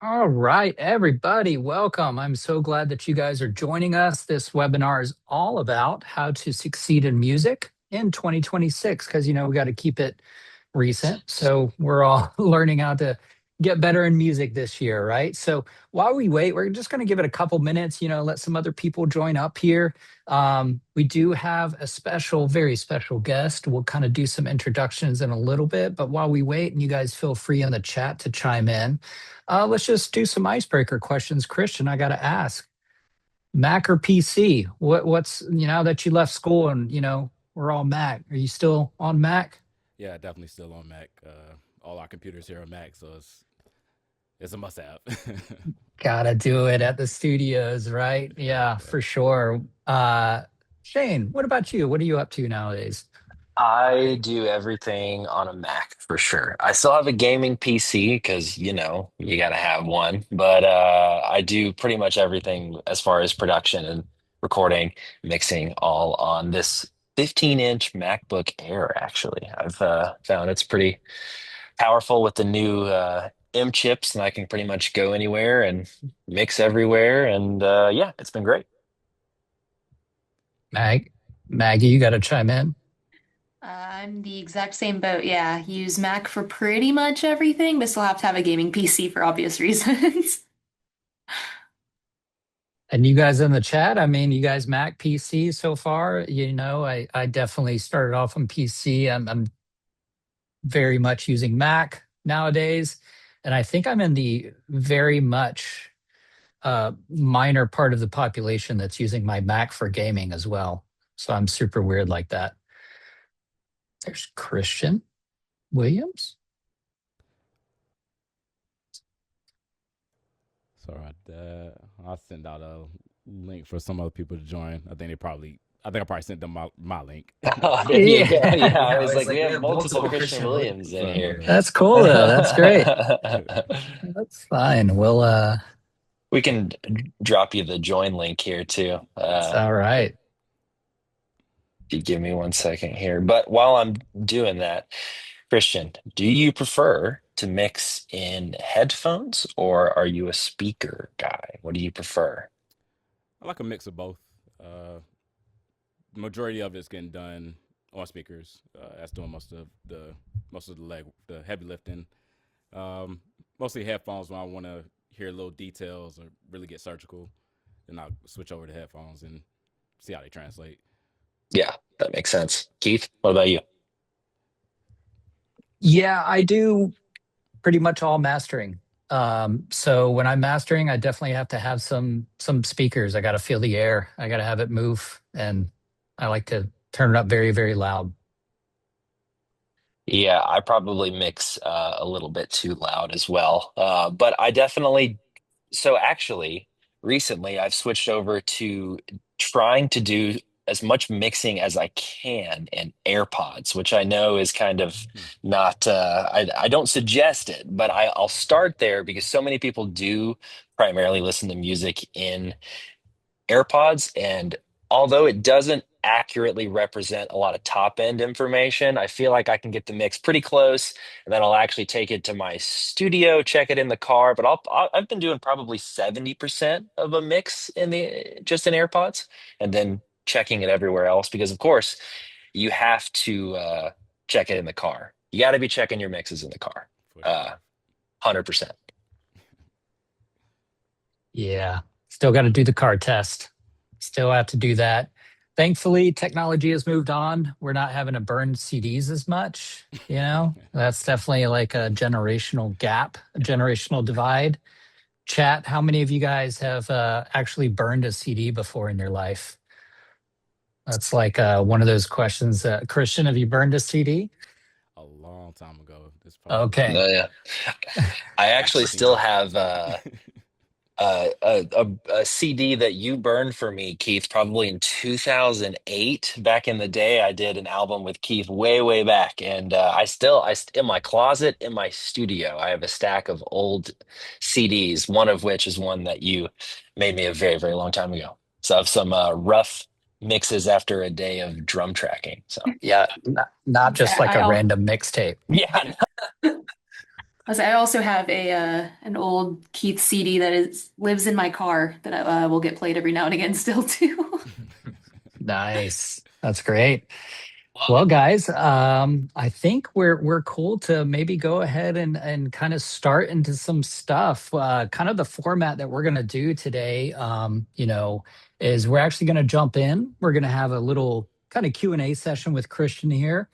All right, everybody, welcome. I'm so glad that you guys are joining us. This webinar is all about how to succeed in music in 2026 because, we got to keep it recent. So we're all learning how to get better in music this year, right? So while we wait, we're just going to give it a couple minutes, let some other people join up here. We do have a special, very special guest. We'll kind of do some introductions in a little bit, but while we wait, and you guys feel free in the chat to chime in. Let's just do some icebreaker questions. Christian, I got to ask, Mac or PC? What's, now that you left school and, we're all Mac. Are you still on Mac? Yeah, definitely still on Mac. All our computers here are Mac, so it's a must have. Gotta do it at the studios, right? Yeah, Yeah. for sure. Shane, what about you? What are you up to nowadays? I do everything on a Mac for sure. I still have a gaming PC because, you got to have one. But I do pretty much everything as far as production and recording, mixing all on this 15-inch MacBook Air, actually. I've found it's pretty powerful with the new M chips, and I can pretty much go anywhere and mix everywhere. And yeah, it's been great. Maggie, you got to chime in. I'm the exact same boat. Yeah, use Mac for pretty much everything, but still have to have a gaming PC for obvious reasons. And you guys in the chat, I mean, you guys Mac PC so far? I definitely started off on PC. I'm very much using Mac nowadays. And I think I'm in the very much minor part of the population that's using my Mac for gaming as well. So I'm super weird like that. There's Christian Williams. Sorry, I'll send out a link for some other people to join. I think I probably sent them my link. Oh, there you go. Yeah, Yeah, I was like, we have multiple Christian Williams in So, here. that's cool though. That's great. That's fine. We can drop you the join link here too. It's all right. If you give me 1 second here. But while I'm doing that, Christian, do you prefer to mix in headphones or are you a speaker guy? What do you prefer? I like a mix of both. Majority of it's getting done on speakers. That's doing the heavy lifting. Mostly headphones when I want to hear little details or really get surgical. Then I'll switch over to headphones and see how they translate. Yeah, that makes sense. Keith, what about you? Yeah, I do pretty much all mastering. So when I'm mastering, I definitely have to have some speakers. I got to feel the air. I got to have it move, and I like to turn it up very, very loud. Yeah, I probably mix a little bit too loud as well. But I definitely, so actually, recently I've switched over to trying to do as much mixing as I can in AirPods, which I know is kind of Mhm. not, I don't suggest it, but I'll start there because so many people do primarily listen to music in AirPods. And although it doesn't accurately represent a lot of top end information, I feel like I can get the mix pretty close. And then I'll actually take it to my studio, check it in the car. But I've been doing probably 70% of a mix in the just in AirPods and then checking it everywhere else because, of course, you have to check it in the car. You got to be checking your mixes in the car. For Uh, sure. 100%. Yeah, still got to do the car test. Still have to do that. Thankfully, technology has moved on. We're not having to burn CDs as much. That's definitely like a generational gap, a generational divide. Chat, how many of you guys have actually burned a CD before in your life? That's like one of those questions. Christian, have you burned a CD? A long time ago. It's Okay. probably Yeah. I actually still 15. have a CD that you burned for me, Keith, probably in 2008. Back in the day, I did an album with Keith way, way back, and in my closet, in my studio, I have a stack of old CDs. One of which is one that you made me a very, very long time ago. So I have some rough mixes after a day of drum tracking. So Yeah, not just Yeah, like a random mixtape. yeah, I also have a an old Keith CD that is lives in my car that will get played every now and again still too. Nice. That's great. Love Well, it. guys, I think we're cool to maybe go ahead and kind of start into some stuff. Kind of the format that we're gonna do today, is we're actually gonna jump in. We're gonna have a little kind of Q&A session with Christian here.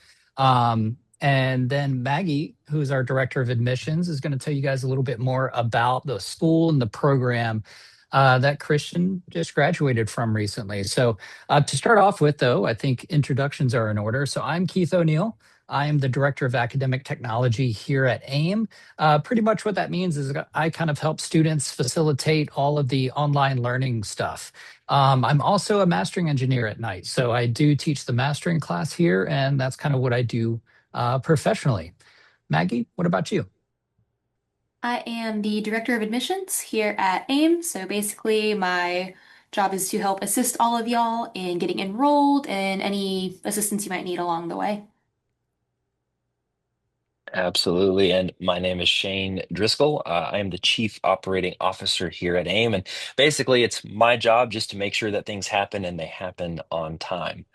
And then Maggie, who's our director of admissions, is going to tell you guys a little bit more about the school and the program that Christian just graduated from recently. So to start off with, though, I think introductions are in order. So I'm Keith O'Neill. I am the Director of Academic Technology here at AIMM. Pretty much what that means is I kind of help students facilitate all of the online learning stuff. I'm also a mastering engineer at night. So I do teach the mastering class here, and that's kind of what I do professionally. Maggie, what about you? I am the director of admissions here at AIM. So basically, my job is to help assist all of y'all in getting enrolled and any assistance you might need along the way. Absolutely. And my name is Shane Driscoll. I am the Chief Operating Officer here at AIM. And basically, it's my job just to make sure that things happen and they happen on time.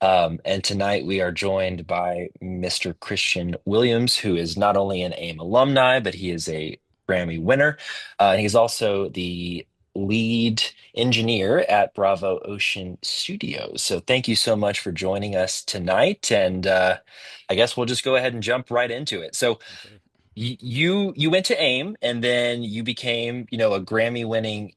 And tonight we are joined by Mr. Cristian Williams, who is not only an AIM alumni, but he is a Grammy winner. He's also the lead engineer at Bravo Ocean Studios. So thank you so much for joining us tonight. And I guess we'll just go ahead and jump right into it. So Yes, sir. you went to AIM and then you became, a Grammy-winning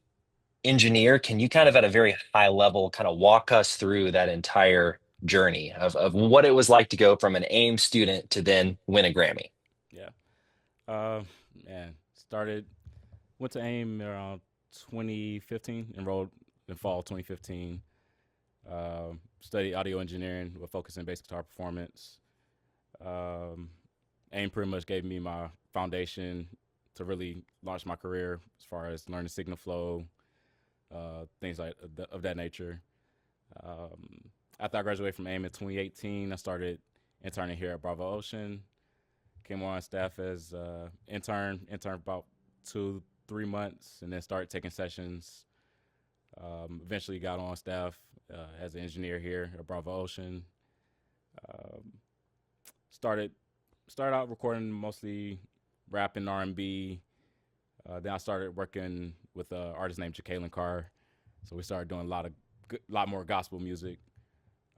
engineer. Can you kind of at a very high level kind of walk us through that entire journey of what it was like to go from an AIM student to then win a Grammy? Yeah. Uh, Man, went to AIM around 2015, enrolled in fall 2015. Studied audio engineering with focus in bass guitar performance. Um, AIM pretty much gave me my foundation to really launch my career as far as learning signal flow, things of that nature. Um, After I graduated from AIM in 2018, I started interning here at Bravo Ocean. Came on staff as intern about 2 3 months, and then started taking sessions. Eventually got on staff as an engineer here at Bravo Ocean. Um, started started out recording mostly rap and R&B. Then I started working with an artist named Jacqueline Carr, so we started doing lot more gospel music.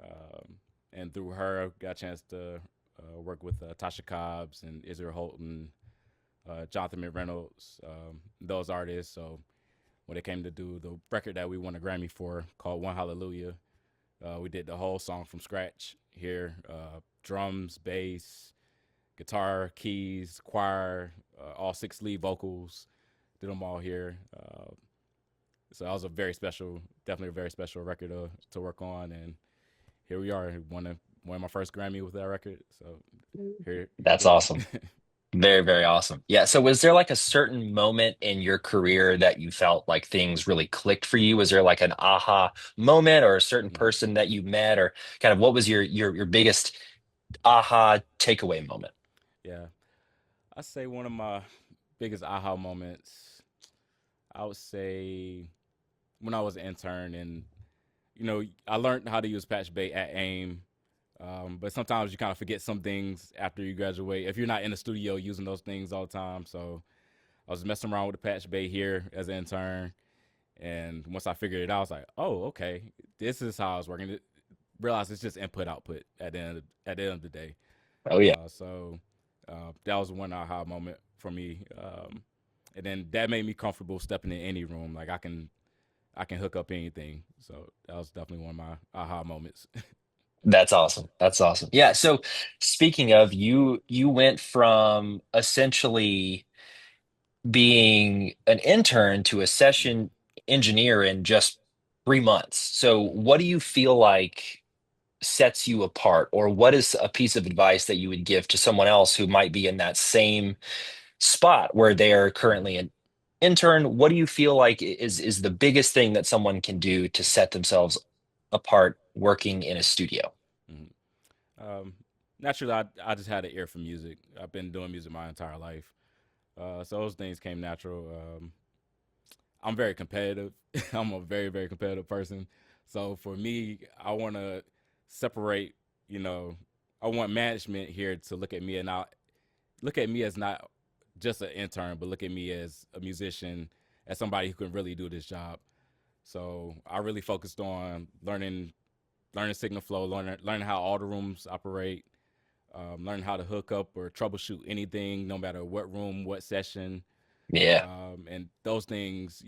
Um, and through her, got a chance to work with Tasha Cobbs and Israel Houghton, Jonathan McReynolds, those artists. So when it came to do the record that we won a Grammy for called One Hallelujah, we did the whole song from scratch here, drums, bass, guitar, keys, choir, all six lead vocals, did them all here. So that was definitely a very special record to work on. And here we are, won my first Grammy with that record. So That's here we awesome. Very, very awesome. Yeah. So was there like a certain moment in your career that you felt like things really clicked for you? Was there like an aha moment or a certain Mhm. person that you met or kind of what was your biggest aha takeaway moment? Yeah, I say one of my biggest aha moments. I would say when I was an intern, and I learned how to use Patch Bay at AIM. But sometimes you kind of forget some things after you graduate if you're not in the studio using those things all the time. So I was messing around with the Patch Bay here as an intern, and once I figured it out, I was like, "Oh, okay, this is how I was working." Realized it's just input output at the end of the day. Oh yeah. That was one aha moment for me, and then that made me comfortable stepping in any room. Like I can hook up anything. So that was definitely one of my aha moments. That's awesome. That's awesome. Yeah. So speaking of you went from essentially being an intern to a session engineer in just 3 months. So what do you feel like sets you apart, or what is a piece of advice that you would give to someone else who might be in that same spot where they are currently an intern? What do you feel like is the biggest thing that someone can do to set themselves apart working in a studio? Mhm. Um, Naturally, I just had an ear for music. I've been doing music my entire life. So those things came natural. I'm very competitive. I'm a very, very competitive person. So for me, I want to separate, you know, I want management here to look at me and not look at me as not just an intern, but look at me as a musician, as somebody who can really do this job. So I really focused on learning signal flow, learning how all the rooms operate, learning how to hook up or troubleshoot anything, no matter what room, what session, Yeah. and those things,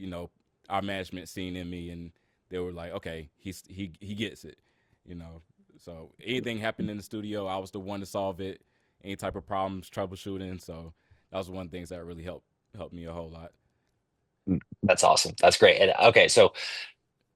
our management seen in me, and they were like, okay, he gets it, you know. So anything happened in the studio, I was the one to solve it. Any type of problems, troubleshooting. So that was one of the things that really helped me a whole lot. That's awesome. That's great. And okay, so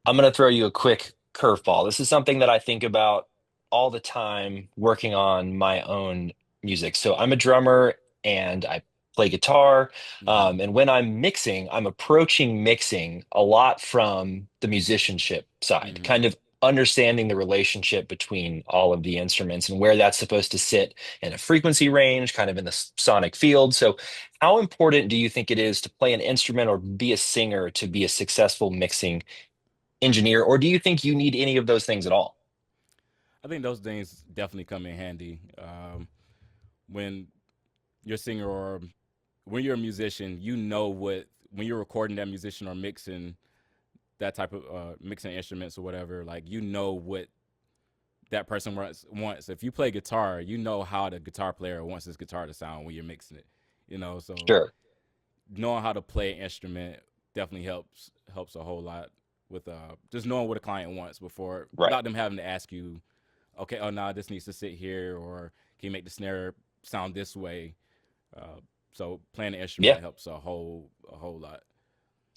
I'm going to throw you a quick curveball. This is something that I think about all the time working on my own music. So I'm a drummer and I play guitar. Hmm. And when I'm mixing, I'm approaching mixing a lot from the musicianship side, Hmm. kind of understanding the relationship between all of the instruments and where that's supposed to sit in a frequency range, kind of in the sonic field. So, how important do you think it is to play an instrument or be a singer to be a successful mixing engineer, or do you think you need any of those things at all? I think those things definitely come in handy when you're a singer or when you're a musician. You know what when you're recording that musician or mixing that type of mixing instruments or whatever. Like what that person wants. If you play guitar, you know how the guitar player wants his guitar to sound when you're mixing it. So Sure. knowing how to play an instrument definitely helps a whole lot with just knowing what a client wants before Right. without them having to ask you, okay, oh no, this needs to sit here, or can you make the snare sound this way? So playing the Yeah, instrument helps a whole lot.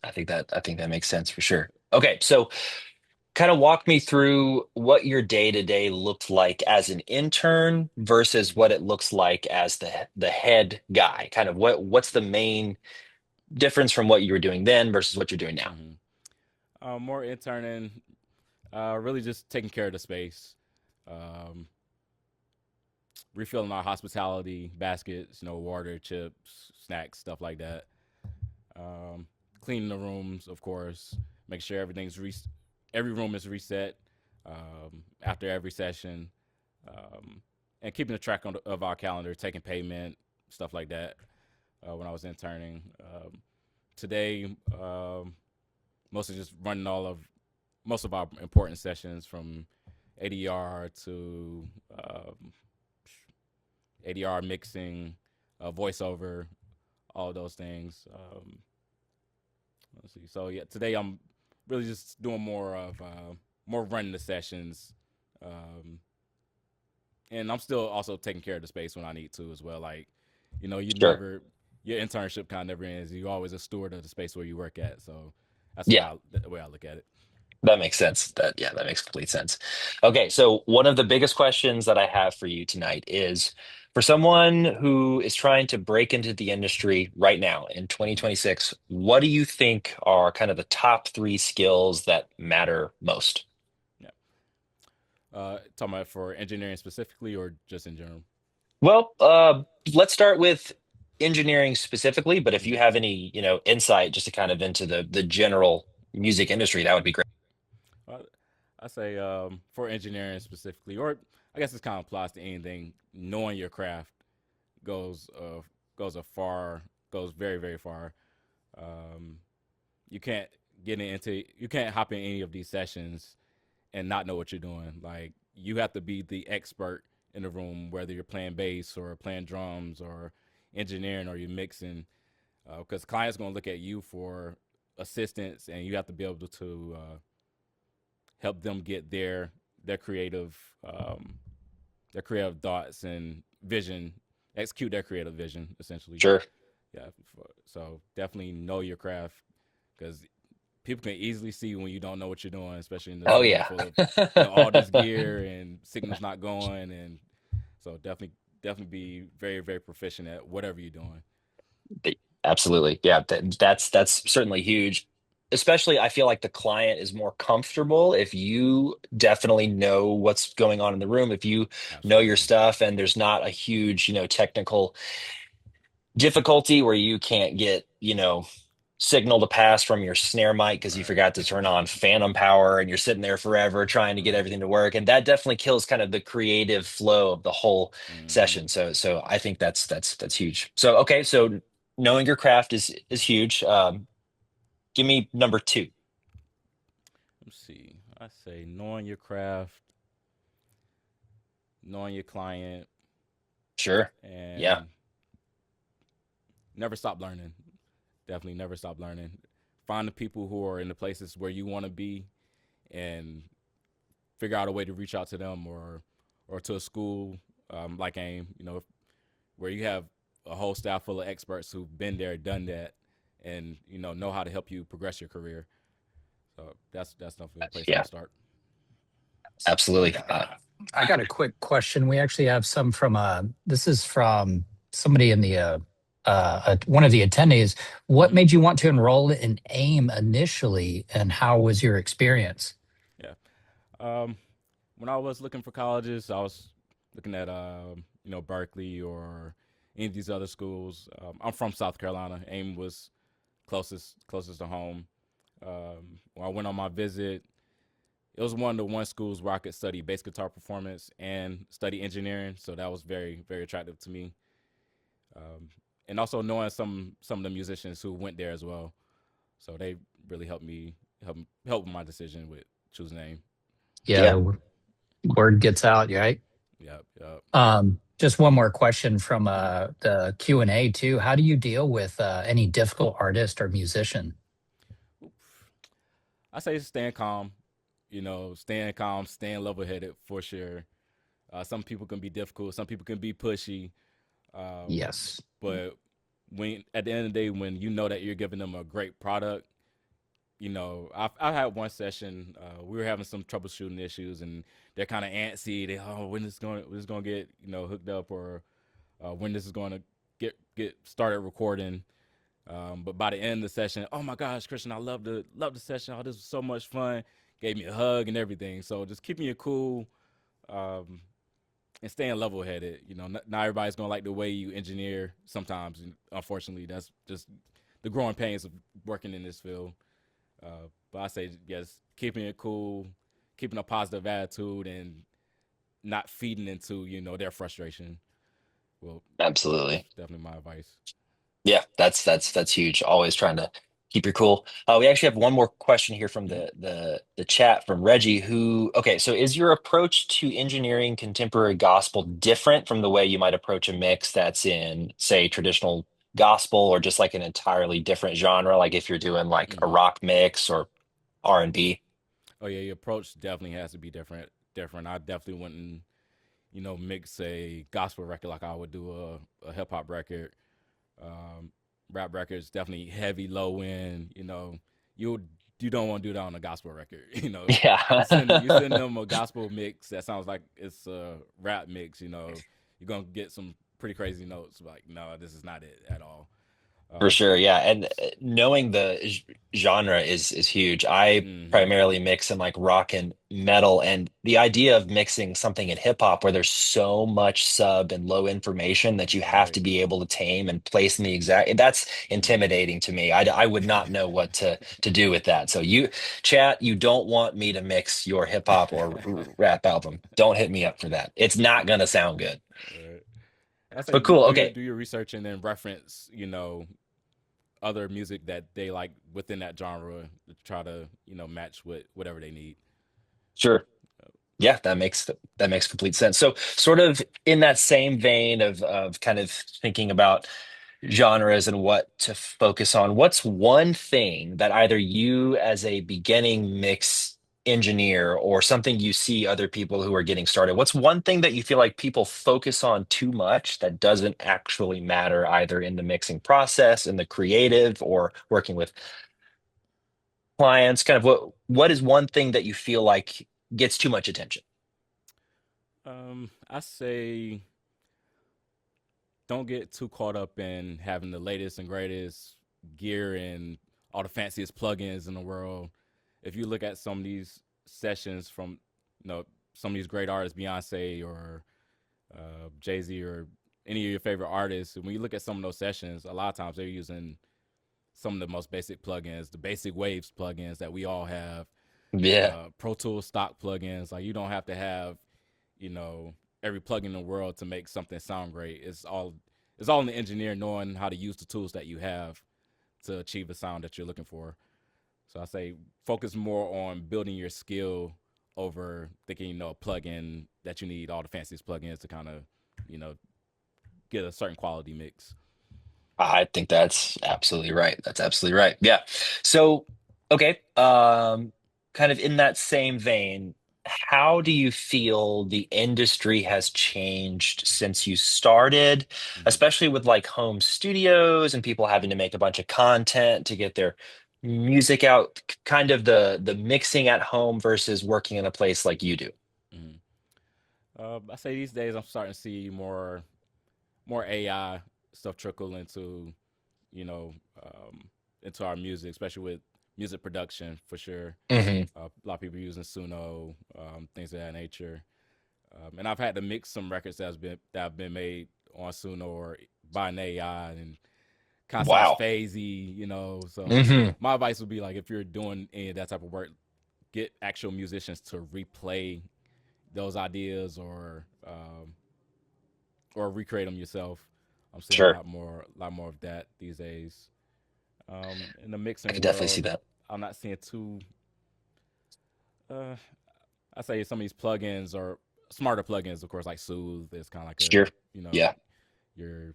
I think that makes sense for sure. Okay, so kind of walk me through what your day to day looked like as an intern versus what it looks like as the head guy. Kind of what's the main difference from what you were doing then versus what you're doing now? Hmm. More interning, really just taking care of the space, um, refilling our hospitality baskets, water, chips, snacks, stuff like that. Um, Cleaning the rooms, of course, make sure every room is reset after every session, um, and keeping a track of our calendar, taking payment, stuff like that. When I was interning, today, mostly just running most of our important sessions from ADR to ADR mixing, voiceover, all those things. Let's see. So yeah, today I'm really just doing more running the sessions, um, and I'm still also taking care of the space when I need to as well. Like, you Sure. never your internship kind of never ends. You're always a steward of the space where you work at. So that's Yeah, the way I look at it. that makes sense. That makes complete sense. Okay, so one of the biggest questions that I have for you tonight is for someone who is trying to break into the industry right now in Hmm. 2026, what do you think are kind of the top three skills that matter most? Yeah. Talking about for engineering specifically, or just in general. Well, let's start with engineering specifically, but if you Hmm. have any, insight just to kind of into the general music industry, that would be great. I say for engineering specifically, or I guess this kind of applies to anything. Knowing your craft goes uh, goes a far goes very, very far. Um, you can't you can't hop in any of these sessions and not know what you're doing. Like, you have to be the expert in the room, whether you're playing bass or playing drums or engineering or you're mixing, because clients gonna look at you for assistance, and you have to be able to help them get their creative um, their creative thoughts and vision, execute their creative vision essentially. Sure. Yeah, so definitely know your craft, because people can easily see when you don't know what you're doing, especially in this Oh room yeah. full of all this gear and signals not going, and so definitely be very, very proficient at whatever you're doing. Absolutely. Yeah, that's certainly huge. Especially, I feel like the client is more comfortable if you definitely know what's going on in the room, if you know your Absolutely. stuff and there's not a huge, technical difficulty where you can't get, signal to pass from your snare mic because you Right. forgot to turn on phantom power and you're sitting there forever trying to get everything to work. And that definitely kills kind of the creative flow of the whole Mm-hmm. session. So I think that's huge. So okay, so knowing your craft is huge. Give me number two. Let's see. I say knowing your craft, knowing your client, Sure. Yeah, and never stop learning. Definitely never stop learning. Find the people who are in the places where you want to be, and figure out a way to reach out to them, or to a school like AIM. Where you have a whole staff full of experts who've been there, done that, and know how to help you progress your career. So that's definitely a place I yeah, would start. absolutely. I got a quick question. We actually have some from this is from somebody in the one of the attendees. What Mm-hmm. made you want to enroll in AIM initially, and how was your experience? Yeah. Um, when I was looking for colleges, I was looking at Berkeley or any of these other schools. I'm from South Carolina. AIM was closest to home. When I went on my visit, it was one of the schools where I could study bass guitar performance and study engineering. So that was very very attractive to me. Um, and also knowing some of the musicians who went there as well. So they really help with my decision with choosing AIM. Yeah, Yeah. the word gets out, right? Yep, yep. Just one more question from the Q&A too. How do you deal with any difficult artist or musician? I say staying calm, staying calm, staying level headed for sure. Some people can be difficult, some people can be pushy, um, Yes. but when at the end of the day, when you know that you're giving them a great product, I had one session. We were having some troubleshooting issues, and they're kind of antsy. When this going to get hooked up, or when this is going to get started recording. But by the end of the session, oh my gosh, Christian, I love the session. Oh, this was so much fun. Gave me a hug and everything. So just keeping it cool, um, and staying level headed. Not everybody's gonna like the way you engineer sometimes. And unfortunately, that's just the growing pains of working in this field. But I say yes, keeping it cool, keeping a positive attitude, and not feeding into their frustration. Well, that's Absolutely. definitely my advice. Yeah, that's huge. Always trying to keep your cool. We actually have one more question here from Mhm. the chat from Reggie, who, okay, so is your approach to engineering contemporary gospel different from the way you might approach a mix that's in, say, traditional gospel, or just like an entirely different genre, like if you're doing like a Mhm. rock mix or R&B? Oh yeah, your approach definitely has to be different. Different. I definitely wouldn't, mix a gospel record like I would do a hip hop record. Um, Rap records definitely heavy, low end. You you don't want to do that on a gospel record. You send Yeah. them a gospel mix that sounds like it's a rap mix. You're gonna get some pretty crazy notes. Like, no, this is not it at all. For sure, So, yeah. And knowing the genre is huge. I mm-hmm, primarily mix in like rock and metal, and the idea of mixing something in hip hop where there's so much sub and low information that you have right, to be able to tame and place in the exact, that's mm-hmm. intimidating to me. I would not know what to do with that. So chat, you don't want me to mix your hip hop or rap album. Don't hit me up for that. It's not gonna sound good. Right. I say But cool. Okay. do your research and then reference other music that they like within that genre to try to match with whatever they need. Sure. Yeah, that makes complete sense. So, sort of in that same vein of kind of thinking about genres and what to focus on, what's one thing that either you as a beginning mix engineer or something you see other people who are getting started, what's one thing that you feel like people focus on too much that doesn't actually matter either in the mixing process, in the creative, or working with clients? Kind of what is one thing that you feel like gets too much attention? I say don't get too caught up in having the latest and greatest gear and all the fanciest plugins in the world. If you look at some of these sessions from some of these great artists, Beyonce or Jay Z or any of your favorite artists, and when you look at some of those sessions, a lot of times they're using some of the most basic plugins, the basic Waves plugins that we all have, Yeah. Pro Tools stock plugins. Like, you don't have to have, you know, every plugin in the world to make something sound great. It's all in the engineer knowing how to use the tools that you have to achieve the sound that you're looking for. So I say focus more on building your skill over thinking, you know, a plugin that you need all the fanciest plugins to kind of, you know, get a certain quality mix. I think that's absolutely right. That's absolutely right. Yeah. So, okay, kind of in that same vein, how do you feel the industry has changed since you started, Mm-hmm. especially with like home studios and people having to make a bunch of content to get their music out, kind of the mixing at home versus working in a place like you do? Mm-hmm. I say these days I'm starting to see more AI stuff trickle into, you know, into our music, especially with music production for sure. Hmm. A lot of people using Suno, things of that nature. And I've had to mix some records that have been made on Suno or by an AI, and kind of sounds Wow. phasey, you know. So Hmm. my advice would be, like, if you're doing any of that type of work, get actual musicians to replay those ideas or recreate them yourself. I'm seeing a Sure. lot more of that these days. In the I mixing could definitely see world, that. I'm not seeing too. Uh, I say some of these plugins are smarter plugins, of course, like Soothe is kind of like Sure. you know, Yeah. your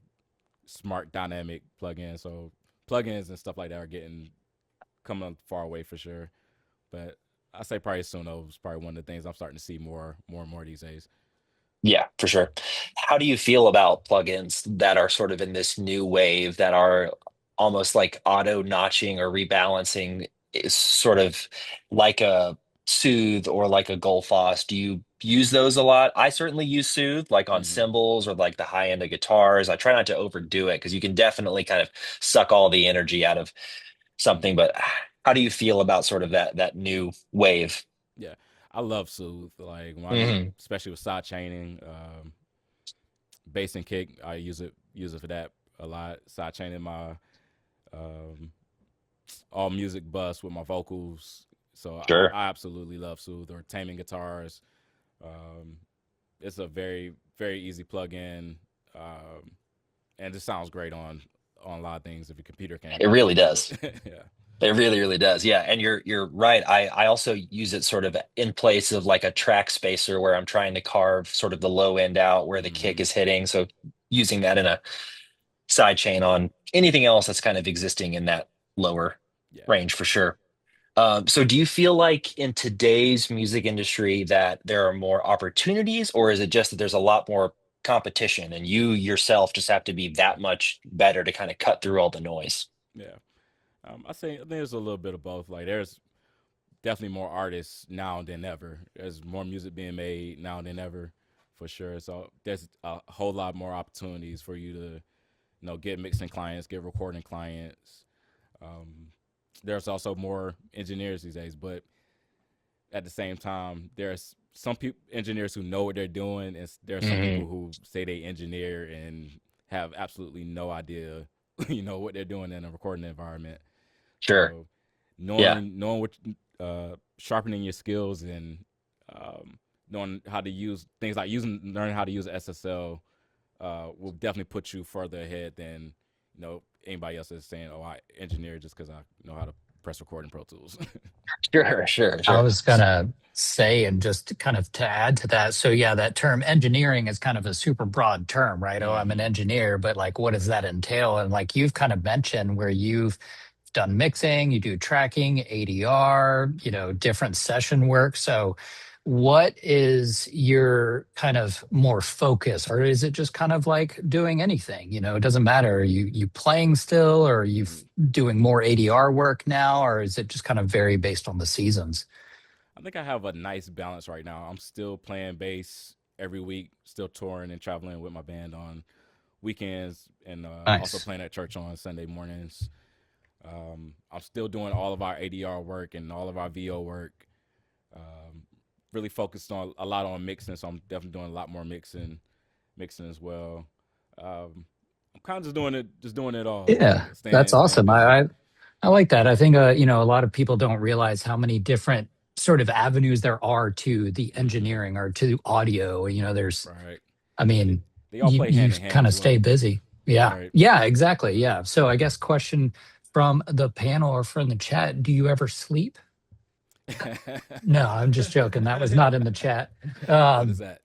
smart dynamic plugin. So plugins and stuff like that are coming far away for sure. But I say probably Suno is probably one of the things I'm starting to see more and more these days. Yeah, for sure. How do you feel about plugins that are sort of in this new wave that are almost like auto notching or rebalancing, is sort of like a Soothe or like a Goldfoss? Do you use those a lot? I certainly use Soothe, like on Hmm. cymbals or like the high end of guitars. I try not to overdo it because you can definitely kind of suck all the energy out of something. Hmm. But how do you feel about sort of that new wave? Yeah, I love Soothe. Like, when I need, Hmm. especially with side chaining, bass and kick, I use it for that a lot. Side chaining my um, all music bus with my vocals. So Sure. I absolutely love Soothe, or taming guitars. Um, it's a very very easy plug-in, um, and it sounds great on a lot of things if your computer can't It really handle does. it. Yeah. It really, really does. Yeah. And you're right. I also use it sort of in place of like a track spacer where I'm trying to carve sort of the low end out where the kick Hmm. is hitting. So using that in a side chain on anything else that's kind of existing in that lower Yeah. range for sure. So do you feel like in today's music industry that there are more opportunities, or is it just that there's a lot more competition and you yourself just have to be that much better to kind of cut through all the noise? Yeah. I think there's a little bit of both. Like, there's definitely more artists now than ever. There's more music being made now than ever, for sure. So there's a whole lot more opportunities for you to, get mixing clients, get recording clients. Um, there's also more engineers these days, but at the same time, there's some people engineers who know what they're doing, and there are some people Hmm. who say they engineer and have absolutely no idea, what they're doing in a recording environment. Sure. So Yeah. knowing what, sharpening your skills, and um, knowing how to use things like learning how to use SSL, will definitely put you further ahead than, anybody else is saying, "Oh, I engineer just because I know how to press record in Pro Tools." Sure. Sure. I Sure. was gonna say, and just kind of to add to that, so yeah, that term engineering is kind of a super broad term, right? Oh, I'm an Hmm. engineer, but like, what does that entail? And like you've kind of mentioned where you've done mixing, you do tracking, ADR, different session work. So what is your kind of more focus, or is it just kind of like doing anything? It doesn't matter. Are you playing still, or are you Hmm. doing more ADR work now, or is it just kind of vary based on the seasons? I think I have a nice balance right now. I'm still playing bass every week, still touring and traveling with my band on weekends, and also Nice. playing at church on Sunday mornings. I'm still doing all of our ADR work and all of our VO work. Um, really focused on a lot on mixing, so I'm definitely doing a lot more mixing as well. I'm kind of just doing it all, Yeah, that's staying awesome. busy. I like that. I think a lot of people don't realize how many different sort of avenues there are to the Hmm. engineering or to audio. There's Right. I They, mean, they all you play you hand in hand kind of as stay well. busy. Yeah. Right. Yeah, exactly. Yeah. So I guess question from the panel or from the chat, do you ever sleep? No, I'm just joking. That was not in the chat. What is Um, that?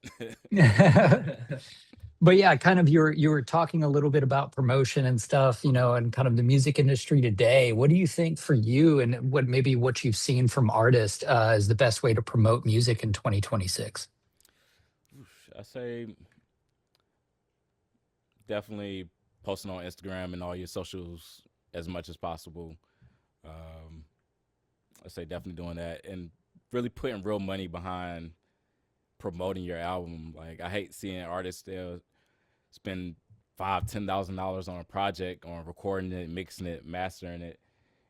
but yeah, kind of you were talking a little bit about promotion and stuff, and kind of the music industry today. What do you think for you and what you've seen from artists is the best way to promote music in 2026? I say definitely posting on Instagram and all your socials as much as possible. Um, I say definitely doing that and really putting real money behind promoting your album. Like I hate seeing artists they'll spend $5,000 to $10,000 on a project, on recording it, mixing it, mastering it,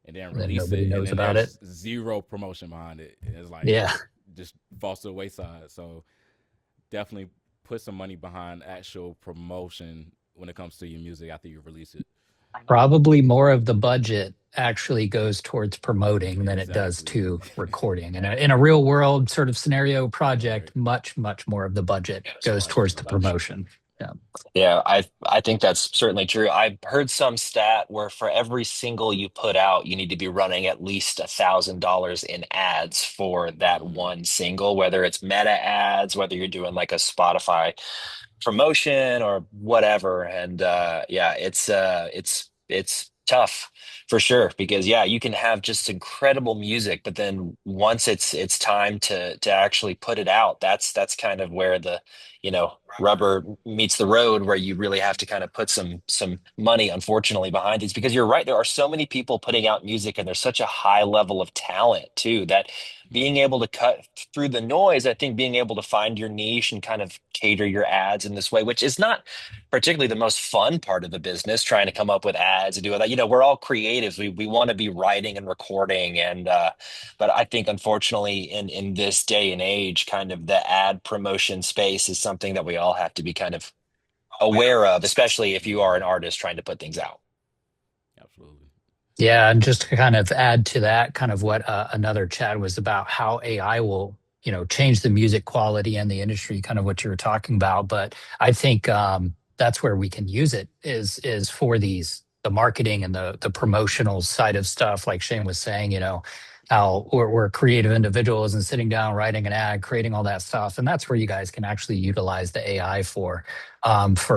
and then And then release nobody it, and knows then about it. there's zero promotion behind it. It's like Yeah. just falls to the wayside. So definitely put some money behind actual promotion when it comes to your music after you release it. Probably more of the budget actually goes towards promoting than it does Exactly. to recording. In a real world sort of scenario Right. project, much, much more of the budget goes Much towards the more. promotion. Yeah. Yeah, I think that's certainly true. I've heard some stat where for every single you put out, you need to be running at least $1,000 in ads for that Hmm. one single, whether it's meta ads, whether you're doing like a Spotify promotion or whatever. And yeah, it's tough for sure because yeah, you can have just incredible music, but then once it's time to actually put it out, that's kind of where the rubber meets the road, where you really have to kind of put some money, unfortunately, behind these, because you're right, there are so many people putting out music and there's such a high level of talent too, that being Hmm. able to cut through the noise, I think being able to find your niche and kind of cater your ads in this way, which is not particularly the most fun part of the business, trying to come up with ads and do all that. We're all creatives. We want to be writing and recording, and but I think unfortunately in this day and age, kind of the ad promotion space is something that we all have to be kind of aware of, especially if you are an Hmm. artist trying to put things out. Absolutely. Yeah, and just to kind of add to that, kind of what another chat was about how AI will, change the music quality and the industry, kind of what you were talking about. But I think that's where we can use it is for the marketing and the promotional side of stuff. Like Shane was saying, how we're creative individuals and sitting down, writing an ad, creating all that stuff, and that's where you guys can actually utilize the AI for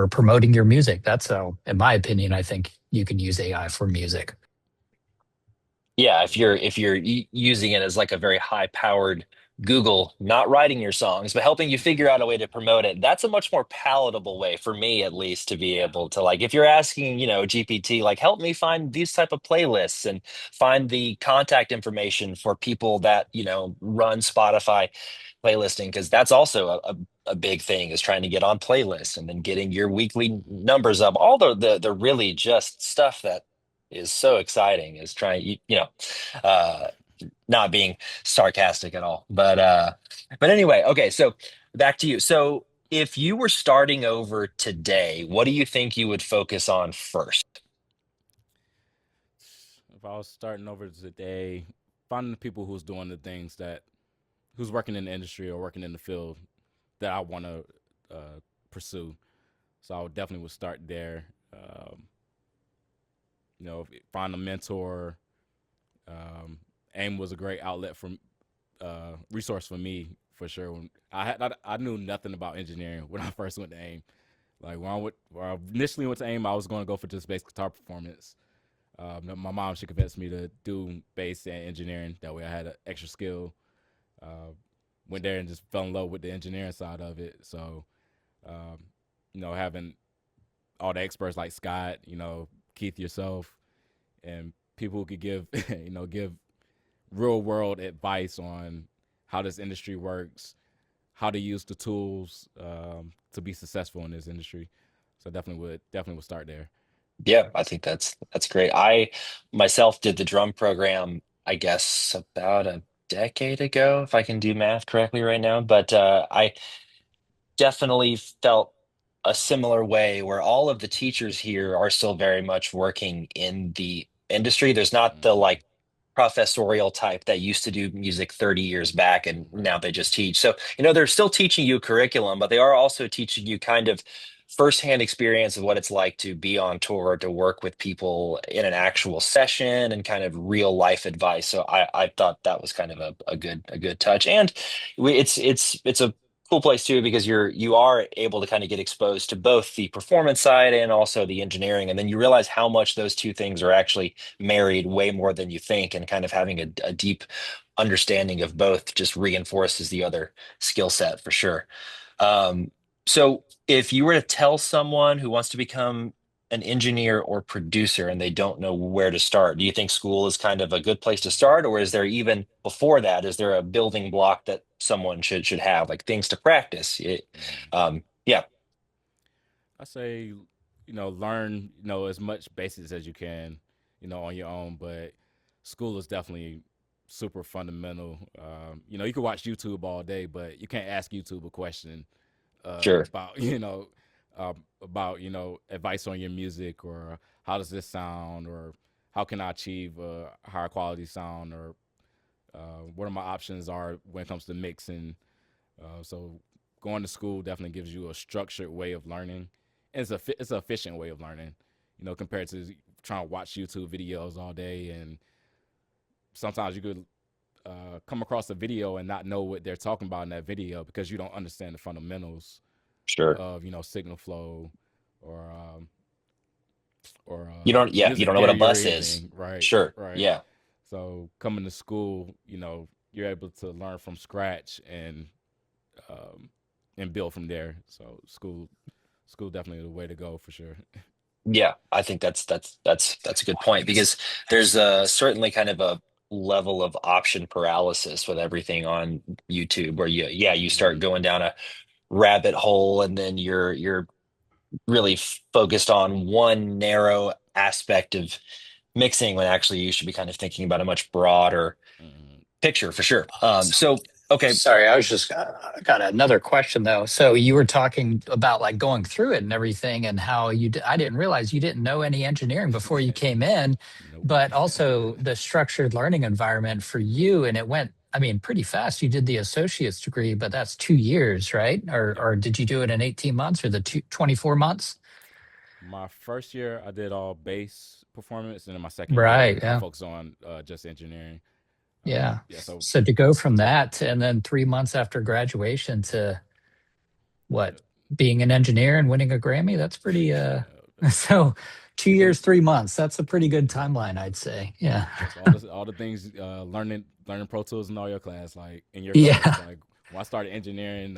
promoting your music. That's so, in my opinion, I think you can use AI for music. Yeah, if Absolutely. you're using it as like a very high powered Google, not writing your songs, but helping you figure out a way to promote it, that's a much more palatable way for me, at least, to be able to, like, if you're asking, GPT, like, help me find these type of playlists and find the contact information for people that, run Spotify playlisting, because that's also a big thing, is trying to get on playlists and then getting your weekly numbers up. All the really just stuff that is so exciting is trying, uh, not being sarcastic at all. But anyway, okay, so back to you. So if you were starting over today, what do you think you would focus on first? If I was starting over today, finding the people who's doing the things who's working in the industry or working in the field that I want to pursue. So I would definitely would start there. Find a mentor. Um, AIM was a great outlet for resource for me for sure. When I knew nothing about engineering when I first went to AIM. Like when I initially went to AIM, I was going to go for just bass guitar performance. My mom, she convinced me to do bass and engineering. That way, I had an extra skill. Uh, Went there and just fell in love with the engineering side of it. So, um, having all the experts like Scott, Keith, yourself, and people who could give, give real world advice on how this industry works, how to use the tools to be successful in this industry. So definitely would start there. Yeah, I think that's great. I myself did the drum program, I guess, about a decade ago, if I can do math correctly right now. But I definitely felt a similar way where all of the teachers here are still very much working in the industry. There's not the Mm-hmm. like professorial type that used to do music 30 years back and now they just teach. So, they're still teaching you curriculum, but they are also teaching you kind of firsthand experience of what it's like to be on tour, to work with people in an actual session and kind of real life advice. So I thought that was kind of a good touch. And it's a cool place too because you are able to kind of get exposed to both the performance side and also the engineering, and then you realize how much those two things are actually married way more than you think, and kind of having a deep understanding of both just reinforces the other skill set for sure. So if you were to tell someone who wants to become an engineer or producer and they don't know where to start, do you think school is kind of a good place to start, or is there even before that, is there a building block that someone should have, like things to practice? Mm-hmm. Yeah, I say, learn, as much basics as you can, on your own. But school is definitely super fundamental. You can watch YouTube all day, but you can't ask YouTube a question sure, about, about advice on your music, or how does this sound, or how can I achieve a higher quality sound, or what are my options are when it comes to mixing. So going to school definitely gives you a structured way of learning. And it's an efficient way of learning, compared to trying to watch YouTube videos all day. And sometimes you could come across a video and not know what they're talking about in that video because you don't understand the fundamentals sure. of signal flow, or Yeah, you music don't know what a theory or bus is. anything. Right, Sure. right. Yeah. So coming to school, you're able to learn from scratch, um, and build from there. So school definitely the way to go for sure. Yeah, I think that's a good point because there's certainly kind of a level of option paralysis with everything on YouTube where you start Hmm. going down a rabbit hole and then you're really focused on one narrow aspect of mixing when actually you should be kind of thinking about a much broader Hmm. picture for sure. So okay, Sorry, I was just got another question though. So you were talking about like going through it and everything, and how I didn't realize you didn't know any engineering before you came in, Nope. but also the structured learning environment for you, and it went, I mean, pretty fast. You did the associate's degree, but that's 2 years, right? Or Yep. or did you do it in 18 months or the 24 months? My first year, I did all bass performance, and then my second Right. year, I Yeah. focused on just engineering. Yeah. Yeah. So So to go from that and then 3 months after graduation to what, yeah, being an engineer and winning a Grammy, that's pretty yeah. so two See them. years, 3 months. That's a pretty good Yeah. timeline, I'd say. Yeah. So all the things, learning Pro Tools in all your class, like in your class, Yeah. like when I started engineering,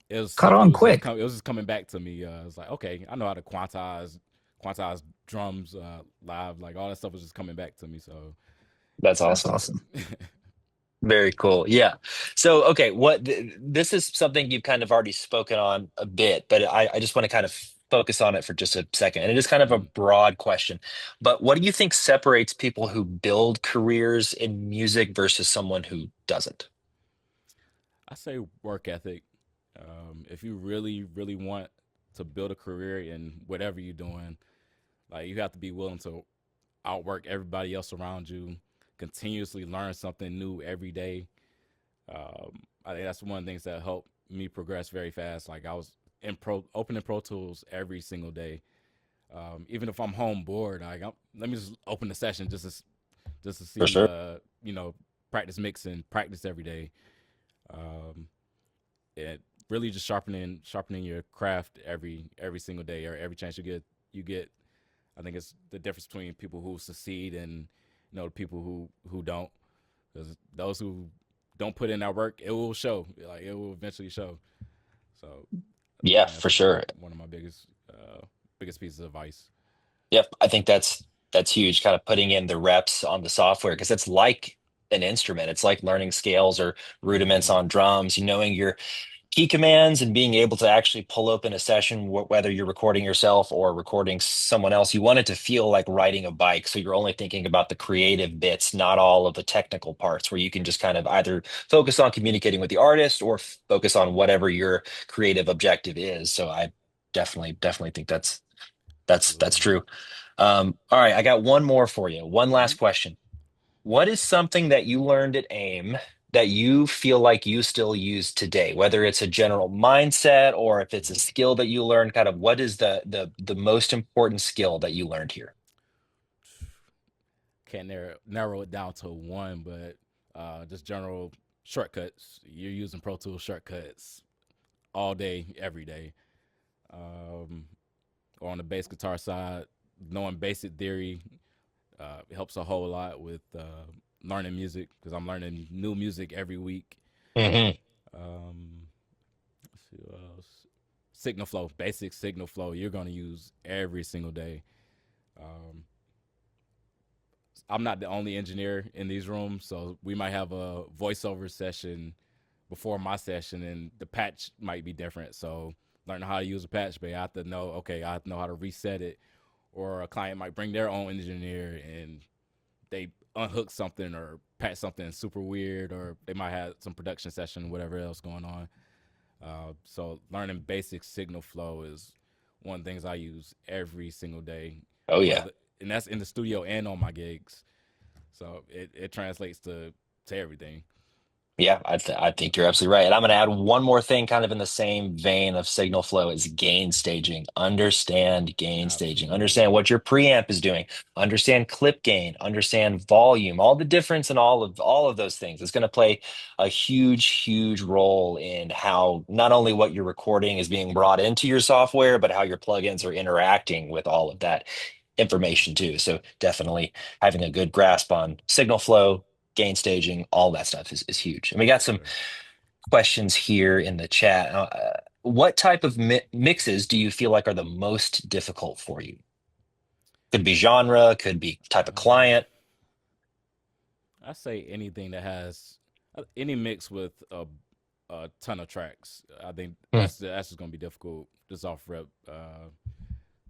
it was Caught stuff that on was quick. it was just coming back to me. It's like, okay, I know how to quantize drums live, like all that stuff was just coming back to me. So that's That's awesome. awesome. Very cool. Yeah. So, okay, this is something you've kind of already spoken on a bit, but I just want to kind of focus on it for just a second. And it is kind of a mm, broad question, but what do you think separates people who build careers in music versus someone who doesn't? I say work ethic. If you really, really want to build a career in whatever you're doing, like you have to be willing to outwork everybody else around you, continuously learn something new every day. I think that's one of the things that helped me progress very fast. Like I was opening Pro Tools every single day. Even if I'm home bored, let me just open the session just to For see, sure. practice mixing, practice every day. Um, and really just sharpening your craft every single day, or every chance you get. I think it's the difference between people who succeed and the people who don't. Because those who don't put in that work, it will show. Like it will eventually show. So I Yeah, think for that's sure. one of my biggest pieces of advice. Yep, I think that's huge, kind of putting in the reps on the software because it's like an instrument. It's like learning scales or rudiments Hmm. on drums, knowing your key commands and being able to actually pull open a session, whether you're recording yourself or recording someone else, you want it to feel like riding a bike. So you're only thinking about the creative bits, not all of the technical parts, where you can just kind of either focus on communicating with the artist or focus on whatever your creative objective is. So I definitely think that's Absolutely. true. All right, I got one more for you. One Hmm. last question. What is something that you learned at AIM that you feel like you still use today, whether it's a general mindset or if it's a Hmm. skill that you learned, kind of what is the most important skill that you learned here? Can't narrow it down to one, but just general shortcuts. You're using Pro Tools shortcuts all day, every day. Um, or on the bass guitar side, knowing basic theory helps a whole lot with learning music because I'm learning new music every week. Hmm. Um, let's see what else. Signal flow, basic signal flow. You're going to use every single day. Um, I'm not the only engineer in these rooms, so we might have a voiceover session before my session, and the patch might be different. So learning how to use a patch bay, I have to know. Okay, I have to know how to reset it. Or a client might bring their own engineer and they unhook something or patch something super weird, or they might have some production session, whatever else going on. So learning basic signal flow is one of the things I use every single day, Oh yeah. whether and that's in the studio and on my gigs. So it translates to everything. Yeah, I think you're absolutely right. And I'm going to add one more thing kind of in the same vein of signal flow is gain staging. Understand gain staging. Understand Absolutely. what your preamp is doing. Understand clip gain, understand volume, all the difference in all of those things. It's going to play a huge role in how not only what you're recording is being brought into your software, but how your plugins are interacting with all of that information too. So definitely having a good grasp on signal flow, gain staging, all that stuff is huge. And we got Yes, some sir. questions here in the chat. What type of mixes do you feel like are the most difficult for you? Could be genre, could be type of Um, client. I say anything that has any mix with a ton of tracks. I think Hmm, that's just gonna be difficult just off rep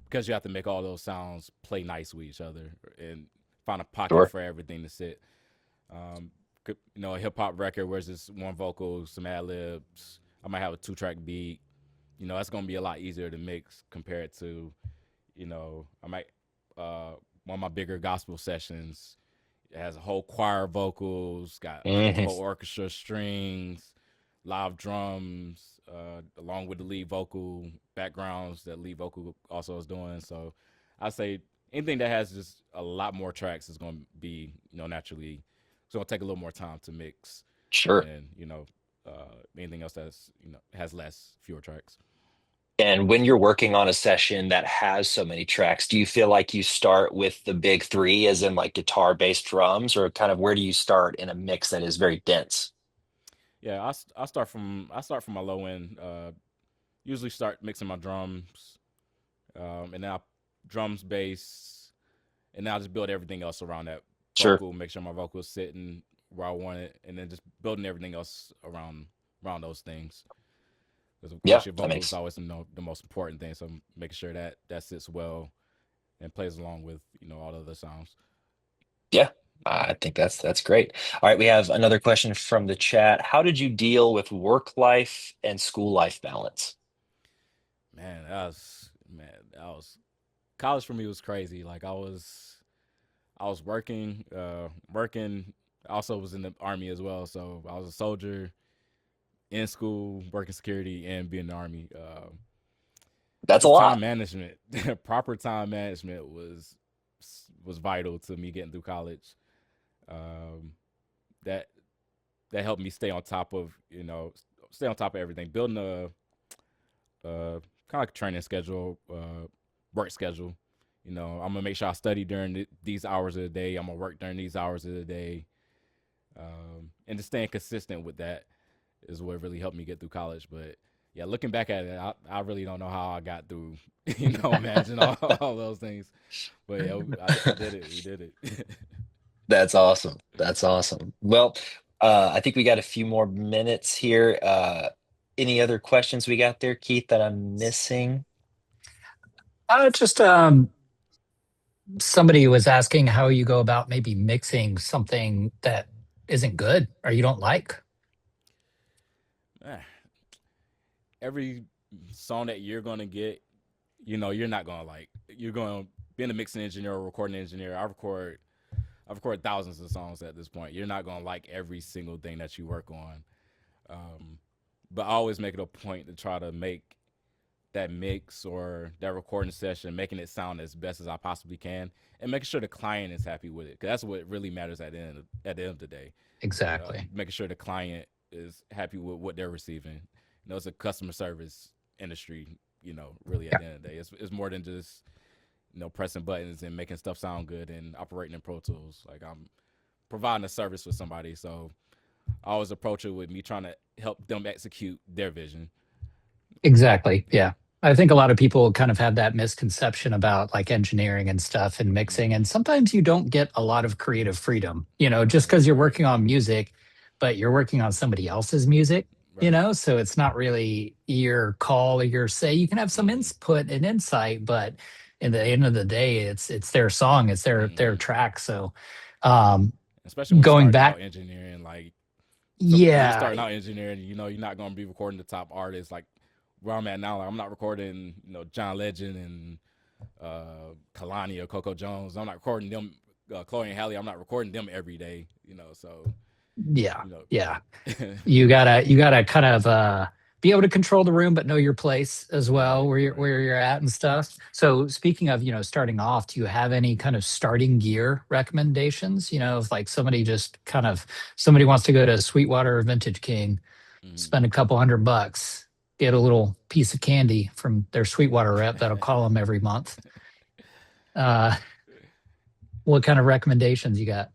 because you have to make all those sounds play nice with each other and find a pocket sure. for everything to sit. A hip hop record where it's just one vocal, some ad libs. I might have a 2-track beat. That's gonna be a lot easier to mix compared to, I might one of my bigger gospel sessions. It has a whole choir vocals, got Hmm. full orchestra strings, live drums, along with the lead vocal backgrounds that lead vocal also is doing. So I say anything that has just a lot more tracks is going to be, naturally, it's going to take a little more time to mix Sure. than, anything else that's, has fewer tracks. And when you're working on a session that has so many tracks, do you feel like you start with the big three, as in like guitar, bass, drums, or kind of where do you start in a mix that is very dense? Yeah, I start from my low end. Usually start mixing my drums, and now drums, bass, and now just build everything else around that Sure. vocal. Make sure my vocal is sitting where I want it, and then just building everything else around those things. Because of Yeah, course your that vocal is makes, always the most important thing. So I'm making sure that sits well and plays along with all the other sounds. yeah, I think that's great. All right, we have another question from the chat. How did you deal with work life and school life balance? Man, that was college for me was crazy. Like I was working. I also was in the army as well, so I was a soldier in school, working security, and being in the army. That's a Just lot. time management, proper time management was vital to me getting through college. Um, that that helped me stay on top of everything, building a kind of like a training schedule, work schedule. I'm gonna make sure I study during these hours of the day. I'm gonna work during these hours of the day, and just staying consistent with that is what really helped me get through college. But yeah, looking back at it, I really don't know how I got through, managing all those things. But yeah, I did it. We did it. That's awesome. That's awesome. Well, I think we got a few more minutes here. any other questions we got there, Keith, that I'm missing? Just somebody was asking how you go about maybe mixing something that isn't good or you don't like. Eh, every song that you're gonna get, you're not gonna like. You're going being a mixing engineer or recording engineer. I record thousands of songs at this point. You're not gonna like every single thing that you work on. Um, but I always make it a point to try to make that mix or that recording session, making it sound as best as I possibly can, and making sure the client is happy with it. Because that's what really matters at the end of the day. Exactly. Making sure the client is happy with what they're receiving. It's a customer service industry. Really at Yeah, the end of the day, it's more than just pressing buttons and making stuff sound good and operating in Pro Tools. Like I'm providing a service for somebody, so I always approach it with me trying to help them execute their vision. exactly. Yeah. I think a lot of people kind of have that misconception about like engineering and stuff and mixing. Mm-hmm. And sometimes you don't get a lot of creative freedom, just Right, because you're right, working on music, but you're working on somebody else's music, right. so it's not really your call or your say. You can have some Mm-hmm. input and insight, but in the end of the day, it's their song, it's their Mm-hmm. track. So um Especially when you're going starting out back, engineering, like when you're yeah, starting out engineering, you're not going to be recording the top artists. Like where I'm at now, like I'm not recording, John Legend and Kalani or Coco Jones. I'm not recording them, Chloe and Halle. I'm not recording them every day, So yeah, you know, yeah. You gotta kind of be able to control the room but know your place as well, right, where you're right. where you're at and stuff. So speaking of starting off, do you have any kind of starting gear recommendations, if like somebody wants to go to Sweetwater or Vintage King, Mm. spend a couple $100, get a little piece of candy from their Sweetwater rep that'll call them every month. uh what kind of recommendations you got?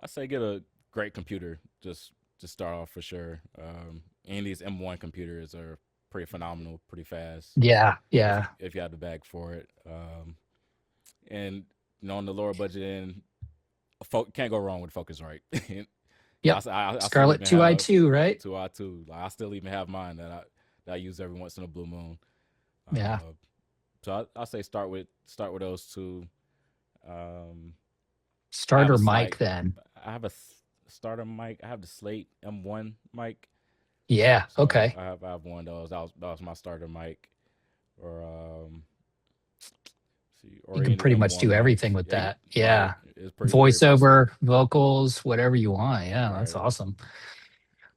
I say get a great computer just to start off for sure. And these M1 computers are pretty phenomenal, pretty fast. Yeah, If you yeah. if you have the bag for it, and on the lower budget end, can't go wrong with Focusrite. Yep. I still Scarlet even 2i have 2, right? 2i2. Like, I still even have mine that I use every once in a blue moon. Yeah. Uh, so I say start with those two. Um, I have a Starter mic slide. then. I have a starter mic. I have the Slate M1 mic. Yeah, So okay. I have one of those. That was my starter mic. Or see, You or can any of the pretty much M1 do everything mics. with Yeah, that. right. Yeah. It's pretty versatile. Voiceover, vocals, whatever you want. Yeah, that's Right. awesome.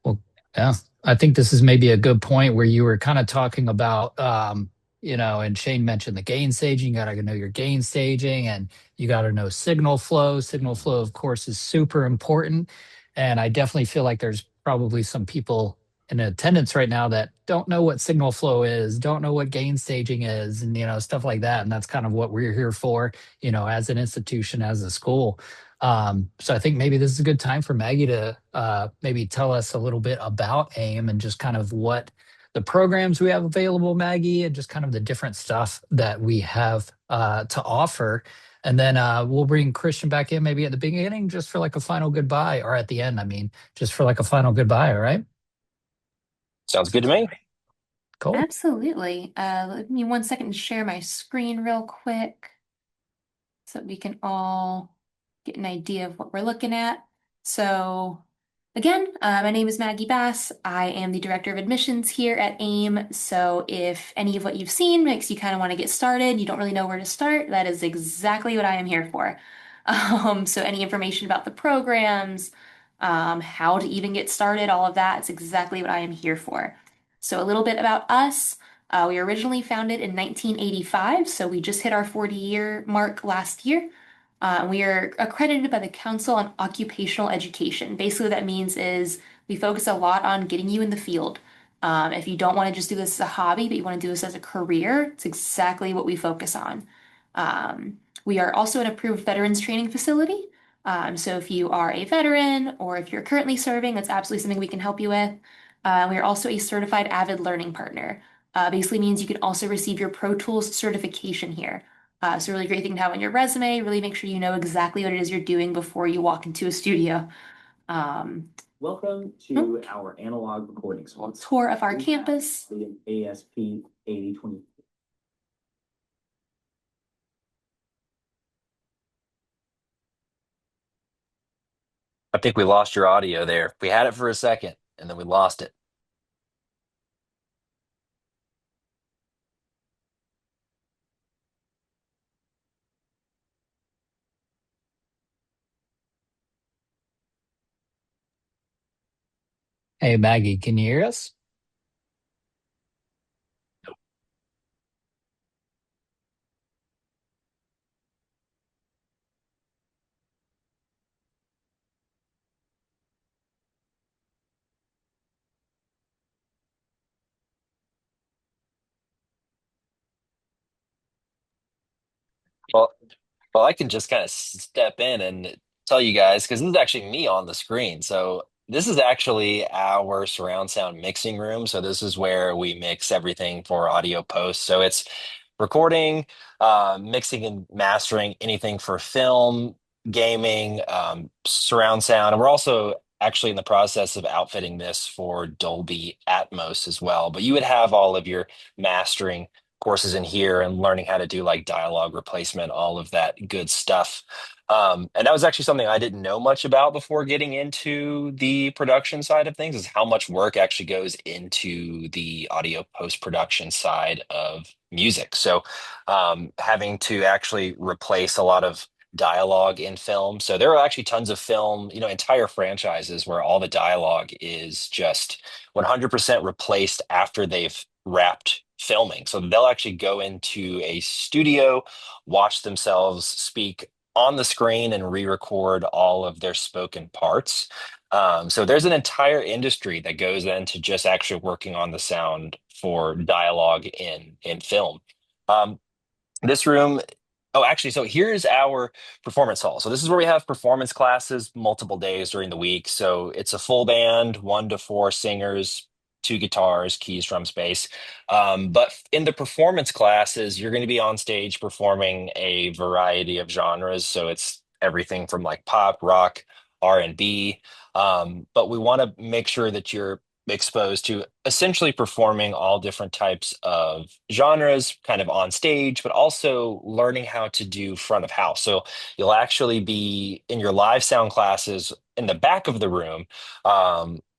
Well, yeah, I think this is maybe a good point where you were kind of talking about, and Shane mentioned the gain staging. You got to know your gain staging and you got to know signal flow. Signal flow, Mm-hmm. of course, is super important. And I definitely feel like there's probably some people in attendance right now that don't know what signal flow is, don't know what gain staging is, and, stuff like that. And that's kind of what we're here for, as an institution, as a school. So I think maybe this is a good time for Maggie to maybe tell us a little bit about AIM and just kind of what the programs we have available, Maggie, and just kind of the different stuff that we have to offer. And then we'll bring Christian back in maybe at the beginning just for like a final goodbye, or at the end, I mean, just for like a final goodbye. All right. Sounds good to me. Cool. Absolutely. Let me 1 second to share my screen real quick so that we can all get an idea of what we're looking at. So again, my name is Maggie Bass. I am the Director of Admissions here at AIMM. So if any of what you've seen makes you kind of want to get started, you don't really know where to start, that is exactly what I am here for. So any information about the programs, how to even get started, all of that, it's exactly what I am here for. So a little bit about us. We were originally founded in 1985, so we just hit our 40-year mark last year. We are accredited by the Council on Occupational Education. Basically, what that means is we focus a lot on getting you in the field. If you don't want to just do this as a hobby, but you want to do this as a career, it's exactly what we focus on. We are also an approved veterans training facility. So if you are a veteran or if you're currently serving, that's absolutely something we can help you with. We are also a certified avid learning partner. Basically means you can also receive your Pro Tools certification here. So a really great thing to have on your resume. Really make sure you know exactly what it is you're doing before you walk into a studio. Welcome to our analog recording school. Tour of our campus. ASP 8020. I think we lost your audio there. We had it for a second and then we lost it. Hey, Maggie, can you hear us? Well, well, I can just kind of step in and tell you guys because this is actually me on the screen. So this is actually our surround sound mixing room. So this is where we mix everything for audio post. So it's recording, mixing and mastering anything for film, gaming, surround sound. And we're also actually in the process of outfitting this for Dolby Atmos as well. But you would have all of your mastering courses in here and learning how to do like dialogue replacement, all of that good stuff. And that was actually something I didn't know much about before getting into the production side of things, is how much work actually goes into the audio post-production side of music. So having to actually replace a lot of dialogue in film. So there are actually tons of film, entire franchises where all the dialogue is just 100% replaced after they've wrapped filming. So they'll actually go into a studio, watch themselves speak on the screen and re-record all of their spoken parts. So there's an entire industry that goes into just actually working on the sound for dialogue in film. Um, this room, oh, actually, so here's our performance hall. So this is where we have performance classes multiple days during the week. So it's a full band, 1 to 4 singers, 2 guitars, keys, drums, bass. But in the performance classes, you're going to be on stage performing a variety of genres. So it's everything from like pop, rock, R&B. But we want to make sure that you're exposed to essentially performing all different types of genres kind of on stage, but also learning how to do front of house. So you'll actually be in your live sound classes in the back of the room,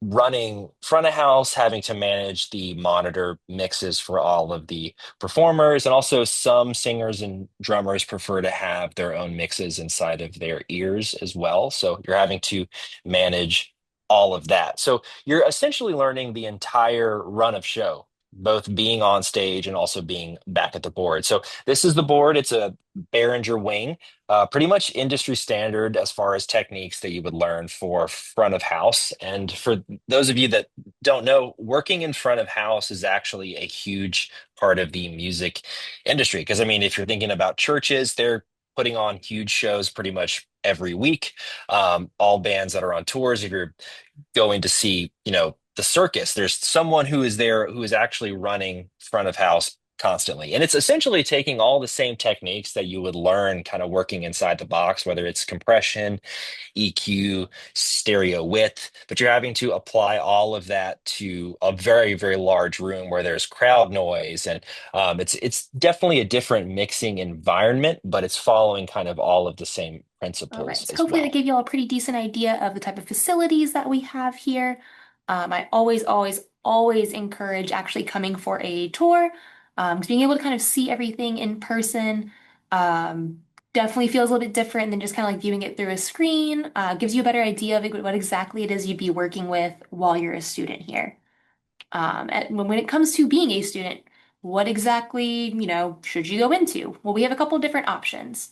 running front of house, having to manage the monitor mixes for all of the performers. And also some singers and drummers prefer to have their own mixes inside of their ears as well. So you're having to manage all of that. So you're essentially learning the entire run of show, both being on stage and also being back at the board. So this is the board. It's a Behringer wing, pretty much industry standard as far as techniques that you would learn for front of house. And for those of you that don't know, working in front of house is actually a huge part of the music industry. Because I mean, if you're thinking about churches, they're putting on huge shows pretty much every week. All bands that are on tours, if you're going to see, the circus, there's someone who is there who is actually running front of house constantly. And it's essentially taking all the same techniques that you would learn kind of working inside the box, whether it's compression, EQ, stereo width, but you're having to apply all of that to a very, very large room where there's crowd noise. And it's definitely a different mixing environment, but it's following kind of all of the same All right, principles so as hopefully that well. gave you all a pretty decent idea of the type of facilities that we have here. I always encourage actually coming for a tour, 'cause being able to kind of see everything in person, um, definitely feels a little bit different than just kind of like viewing it through a screen. Gives you a better idea of what exactly it is you'd be working with while you're a student here. When it comes to being a student, what exactly, should you go into? Well, we have a couple different options.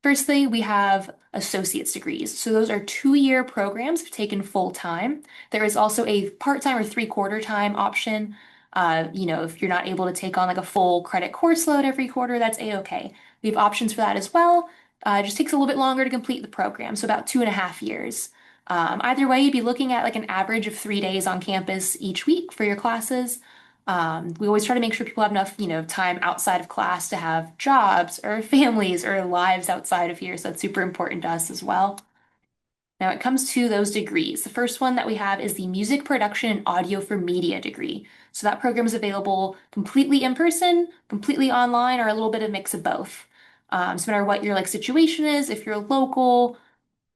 Firstly, we have associate's degrees. So those are 2-year programs taken full time. There is also a part-time or 3/4 time option. If you're not able to take on like a full credit course load every quarter, that's a-okay. We have options for that as well. It just takes a little bit longer to complete the program, so about 2.5 years. Either way, you'd be looking at like an average of 3 days on campus each week for your classes. We always try to make sure people have enough, time outside of class to have jobs or families or lives outside of here. So that's super important to us as well. Now it comes to those degrees. The first one that we have is the Music Production and Audio for Media degree. So that program is available completely in person, completely online, or a little bit of mix of both. So no matter what your like situation is, if you're local,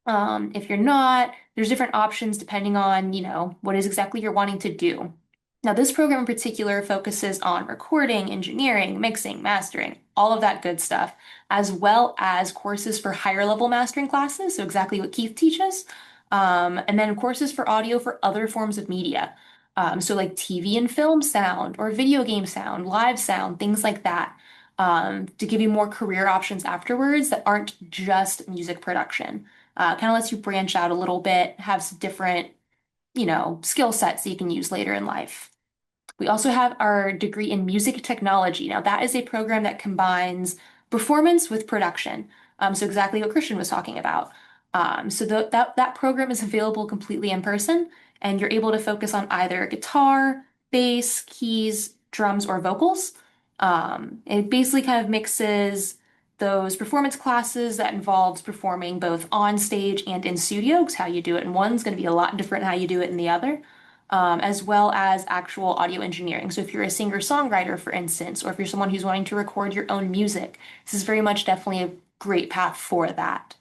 if you're not, there's different options depending on, what is exactly you're wanting to do. Now, this program in particular focuses on recording, engineering, mixing, mastering, all of that good stuff, as well as courses for higher level mastering classes, so exactly what Keith teaches, and then courses for audio for other forms of media. So like TV and film sound or video game sound, live sound, things like that, to give you more career options afterwards that aren't just music production. Kind of lets you branch out a little bit, have some different, skill sets that you can use later in life. We also have our degree in music technology. Now, that is a program that combines performance with production. So exactly what Christian was talking about. So that program is available completely in person, and you're able to focus on either guitar, bass, keys, drums, or vocals. It basically kind of mixes those performance classes that involves performing both on stage and in studio, because how you do it in one's going to be a lot different than how you do it in the other, as well as actual audio engineering. So if you're a singer-songwriter, for instance, or if you're someone who's wanting to record your own music, this is very much definitely a great path for that.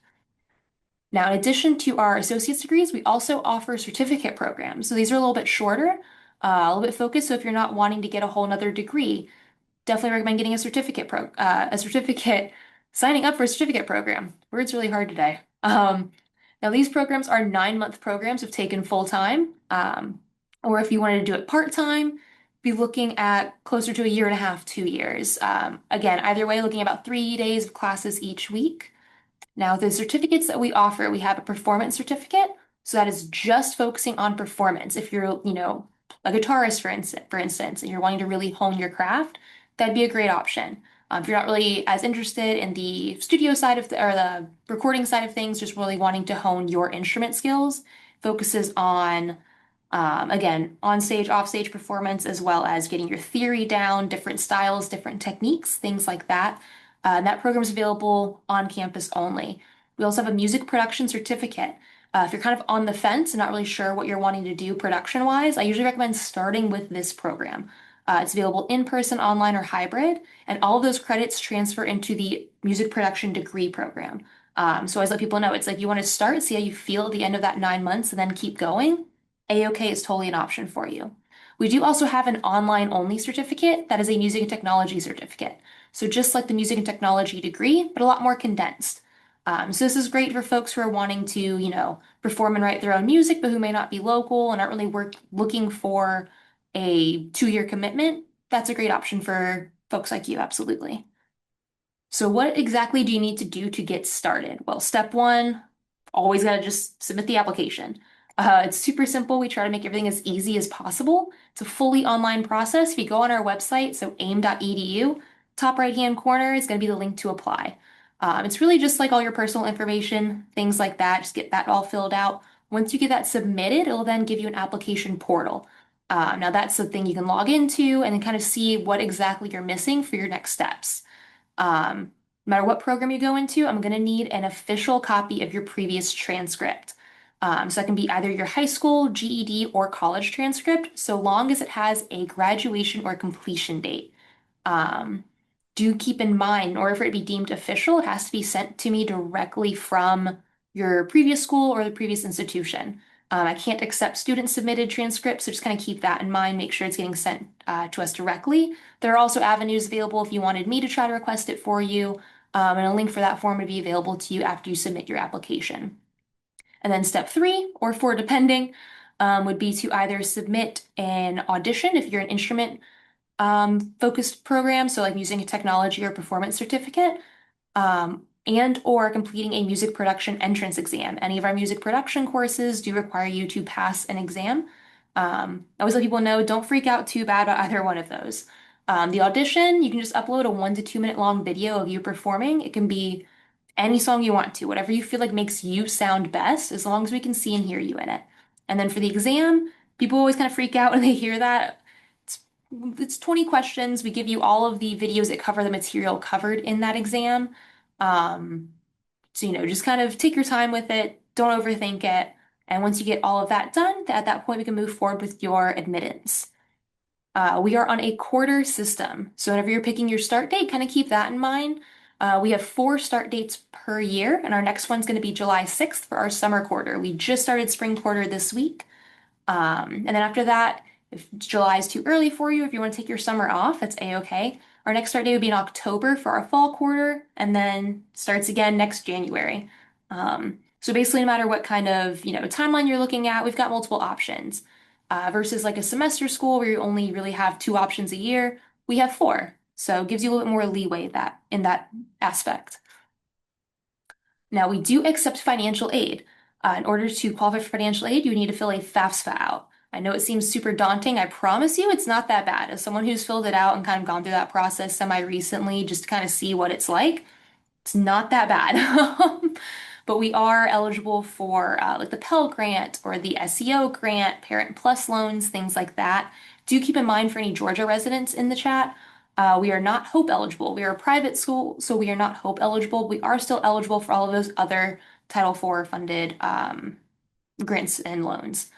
Now, in addition to our associate's degrees, we also offer certificate programs. So these are a little bit shorter, a little bit focused. So if you're not wanting to get a whole nother degree, definitely recommend getting signing up for a certificate program. Word's really hard today. Now these programs are 9-month programs if taken full time. Or if you wanted to do it part-time, be looking at closer to a year and a half, 2 years. Again, either way, looking at about 3 days of classes each week. Now, the certificates that we offer, we have a performance certificate. So that is just focusing on performance. If you're, a guitarist, for instance, and you're wanting to really hone your craft, that'd be a great option. If you're not really as interested in the studio side of or the recording side of things, just really wanting to hone your instrument skills, focuses on, again, on stage, off stage performance, as well as getting your theory down, different styles, different techniques, things like that. And that program is available on campus only. We also have a music production certificate. If you're kind of on the fence and not really sure what you're wanting to do production-wise, I usually recommend starting with this program. It's available in person, online, or hybrid, and all of those credits transfer into the music production degree program. So I always let people know it's like you want to start, see how you feel at the end of that 9 months, and then keep going. A-OK is totally an option for you. We do also have an online-only certificate that is a music and technology certificate. So just like the music and technology degree, but a lot more condensed. So this is great for folks who are wanting to, perform and write their own music, but who may not be local and aren't really looking for a 2-year commitment. That's a great option for folks like you, absolutely. So what exactly do you need to do to get started? Well, step one, always gotta just submit the application. It's super simple. We try to make everything as easy as possible. It's a fully online process. If you go on our website, so aim.edu, top right-hand corner is going to be the link to apply. It's really just like all your personal information, things like that. Just get that all filled out. Once you get that submitted, it'll then give you an application portal. Now that's the thing you can log into and then kind of see what exactly you're missing for your next steps. No matter what program you go into, I'm going to need an official copy of your previous transcript. So that can be either your high school, GED, or college transcript, so long as it has a graduation or completion date. Do keep in mind, in order for it to be deemed official, it has to be sent to me directly from your previous school or the previous institution. I can't accept student-submitted transcripts, so just kind of keep that in mind. Make sure it's getting sent to us directly. There are also avenues available if you wanted me to try to request it for you, and a link for that form would be available to you after you submit your application. And then step 3, or 4 depending, would be to either submit an audition if you're an instrument focused program, so like music technology or performance certificate, and or completing a music production entrance exam. Any of our music production courses do require you to pass an exam. I always let people know, don't freak out too bad about either one of those. The audition, you can just upload a 1 to 2 minute long video of you performing. It can be any song you want to, whatever you feel like makes you sound best, as long as we can see and hear you in it. And then for the exam, people always kind of freak out when they hear that. It's 20 questions. We give you all of the videos that cover the material covered in that exam. So, just kind of take your time with it. Don't overthink it. And once you get all of that done, at that point, we can move forward with your admittance. We are on a quarter system. So whenever you're picking your start date, kind of keep that in mind. We have 4 start dates per year, and our next one's going to be July 6th for our summer quarter. We just started spring quarter this week. And then after that, if July is too early for you, if you want to take your summer off, that's a-okay. Our next start date would be in October for our fall quarter, and then starts again next January. So basically, no matter what kind of, timeline you're looking at, we've got multiple options. Versus like a semester school where you only really have 2 options a year, we have 4. So it gives you a little bit more leeway in that aspect. Now, we do accept financial aid. In order to qualify for financial aid, you need to fill a FAFSA out. I know it seems super daunting. I promise you it's not that bad. As someone who's filled it out and kind of gone through that process semi-recently just to kind of see what it's like, it's not that bad. But we are eligible for like the Pell Grant or the SEO grant, Parent Plus loans, things like that. Do keep in mind for any Georgia residents in the chat, we are not HOPE eligible. We are a private school, so we are not HOPE eligible. We are still eligible for all of those other Title IV funded grants and loans.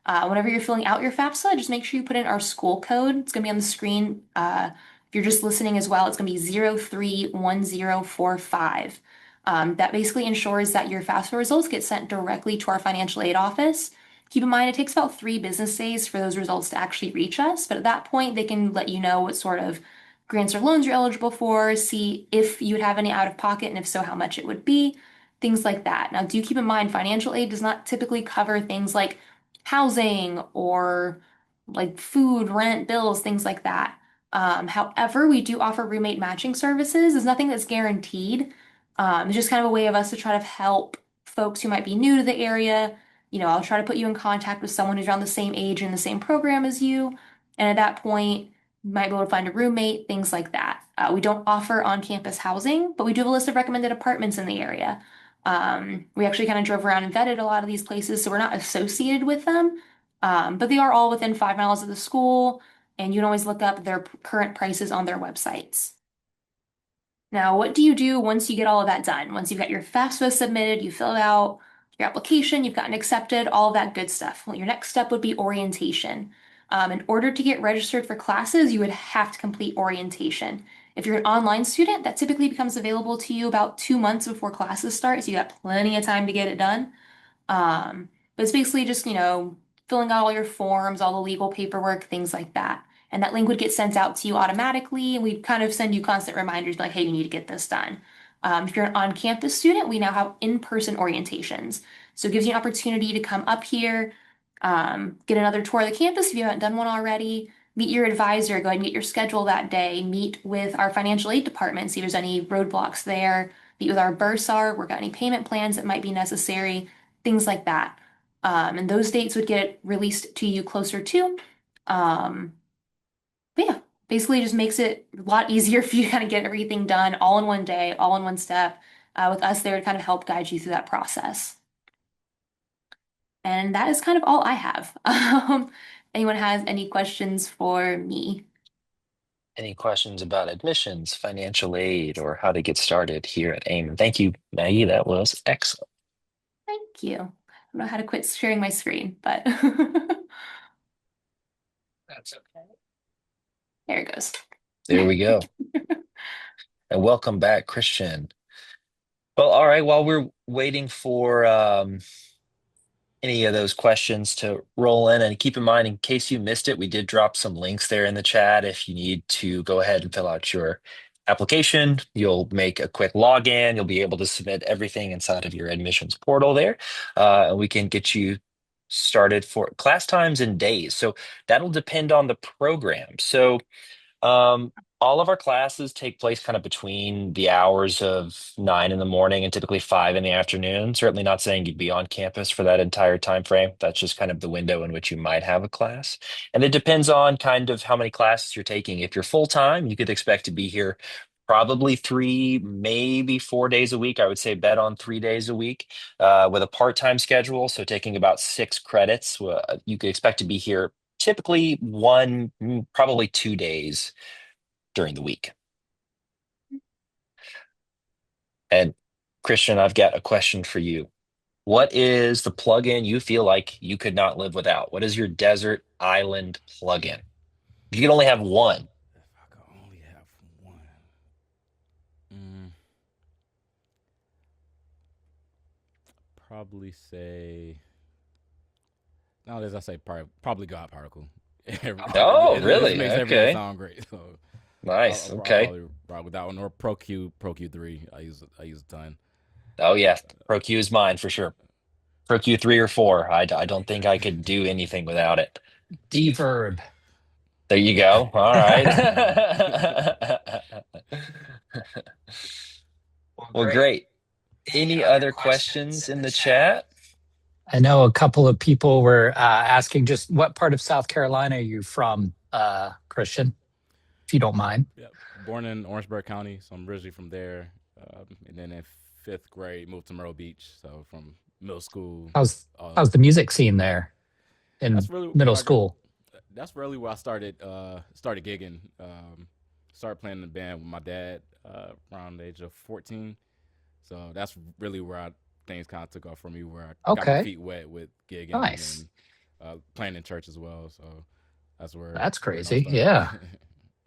Whenever you're filling out your FAFSA, just make sure you put in our school code. It's going to be on the screen. If you're just listening as well, it's going to be 031045. That basically ensures that your FAFSA results get sent directly to our financial aid office. Keep in mind, it takes about 3 business days for those results to actually reach us, but at that point, they can let you know what sort of grants or loans you're eligible for, see if you would have any out of pocket, and if so, how much it would be, things like that. Now, do keep in mind, financial aid does not typically cover things like housing or like food, rent, bills, things like that. However, we do offer roommate matching services. There's nothing that's guaranteed. It's just kind of a way of us to try to help folks who might be new to the area. I'll try to put you in contact with someone who's around the same age in the same program as you. And at that point, you might be able to find a roommate, things like that. We don't offer on-campus housing, but we do have a list of recommended apartments in the area. We actually kind of drove around and vetted a lot of these places, so we're not associated with them. But they are all within 5 miles of the school, and you can always look up their current prices on their websites. Now, what do you do once you get all of that done? Once you've got your FAFSA submitted, you filled out your application, you've gotten accepted, all of that good stuff. Well, your next step would be orientation. In order to get registered for classes, you would have to complete orientation. If you're an online student, that typically becomes available to you about 2 months before classes start, so you got plenty of time to get it done. But it's basically just, filling out all your forms, all the legal paperwork, things like that. And that link would get sent out to you automatically, and we'd kind of send you constant reminders like, hey, you need to get this done. If you're an on-campus student, we now have in-person orientations. So it gives you an opportunity to come up here, get another tour of the campus if you haven't done one already, meet your advisor, go ahead and get your schedule that day, meet with our financial aid department, see if there's any roadblocks there, meet with our bursar, work out any payment plans that might be necessary, things like that. And those dates would get released to you closer to. But yeah, basically just makes it a lot easier for you to kind of get everything done all in one day, all in one step. With us there to kind of help guide you through that process. And that is kind of all I have. Anyone has any questions for me? Any questions about admissions, financial aid, or how to get started here at AIMM? Thank you, Maggie. That was excellent. Thank you. I don't know how to quit sharing my screen, but That's okay. there it goes. There we go. And welcome back, Christian. Well, all right. While we're waiting for any of those questions to roll in, and keep in mind, in case you missed it, we did drop some links there in the chat. If you need to go ahead and fill out your application, you'll make a quick login. You'll be able to submit everything inside of your admissions portal there, and we can get you started for class times and days. So that'll depend on the program. So all of our classes take place kind of between the hours of 9 in the morning and typically 5 in the afternoon. Certainly not saying you'd be on campus for that entire time frame. That's just kind of the window in which you might have a class. And it depends on kind of how many classes you're taking. If you're full-time, you could expect to be here probably 3, maybe 4 days a week. I would say bet on 3 days a week with a part-time schedule. So taking about 6 credits, you could expect to be here typically 1, probably 2 days during the week. And Christian, I've got a question for you. What is the plugin you feel like you could not live without? What is your desert island plugin? If you could only have one. If I could only have one, mm, probably say. Nowadays, I say probably God Particle. Oh, It just really? makes everything Okay. sound great. So Nice. I'll Okay. probably rock with that one or Pro Q3. I use a ton. Oh, yeah. Pro Q is mine for sure. Pro Q 3 or 4. I don't think I could do anything without it. Deverb. There you go. All right. Yeah. Well, great. Any other questions in the chat? I know a couple of people were asking just what part of South Carolina are you from, Christian, if you don't mind. Yep. Born in Orangeburg County, so I'm originally from there. And then in fifth grade, moved to Myrtle Beach. So from middle school, How's uh, how's the music scene there in that's really middle where I got. school? That's really where I started gigging. Started playing in the band with my dad around the age of 14. So that's really where things kind of took off for me, where I got my Okay, feet wet with gigging nice. and playing in church as well. So that's That's where it all crazy. started. Yeah,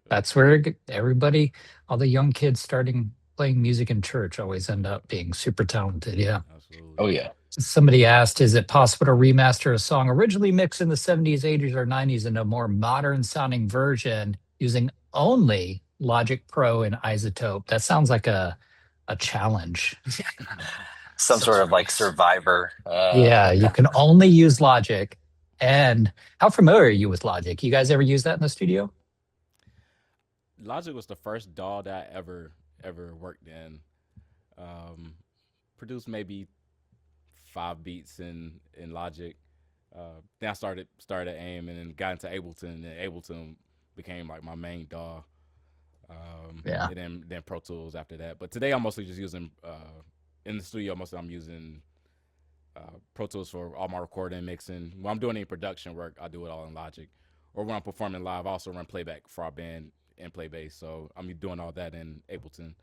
that's where everybody, all the young kids starting playing music in church always end up being super talented. Yeah. Absolutely. Oh, yeah. Somebody asked, is it possible to remaster a song originally mixed in the 70s, 80s, or 90s into a more modern sounding version using only Logic Pro and Isotope? That sounds like a challenge. Some sort of like survivor. Yeah, you can only use Logic. And how familiar are you with Logic? You guys ever use that in the studio? Logic was the first DAW that I ever worked in. Um, Produced maybe 5 beats in Logic. Then I started at AIMM and then got into Ableton. And Ableton became like my main DAW. Yeah. And then Pro Tools after that. But today I'm mostly just using in the studio. Mostly I'm using Pro Tools for all my recording, mixing. When I'm doing any production work, I do it all in Logic. Or when I'm performing live, I also run playback for our band and play bass. So I'm doing all that in Ableton.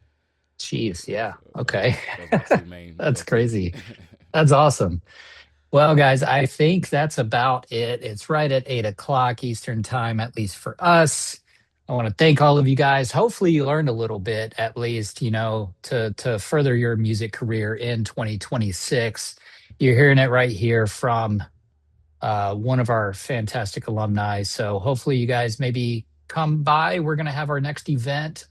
Jeez, yeah. So Okay. those are my two main That's go-tos. crazy. That's awesome. Well, guys, I think that's about it. It's right at 8 o'clock Eastern time, at least for us. I want to thank all of you guys. Hopefully you learned a little bit, at least, to further your music career in 2026. You're hearing it right here from one of our fantastic alumni. So hopefully you guys maybe come by. We're going to have our next event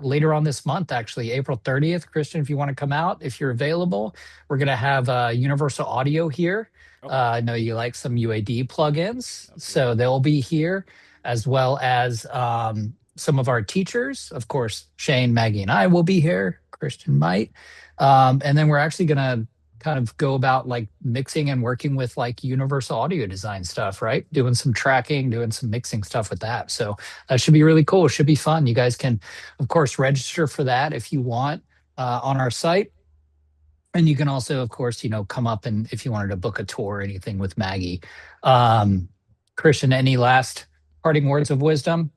later on this month, actually, April 30th. Christian, if you want to come out, if you're available, we're going to have Universal Audio here. Okay. I know you like some UAD plugins, so Absolutely. they'll be here, as well as some of our teachers. Of course, Shane, Maggie, and I will be here. Christian might. And then we're actually going to kind of go about like mixing and working with like universal audio design stuff, right? Doing some tracking, doing some mixing stuff with that. So that should be really cool. It should be fun. You guys can, of course, register for that if you want on our site. And you can also, of course, come up and if you wanted to book a tour or anything with Maggie. Christian, any last parting words of wisdom?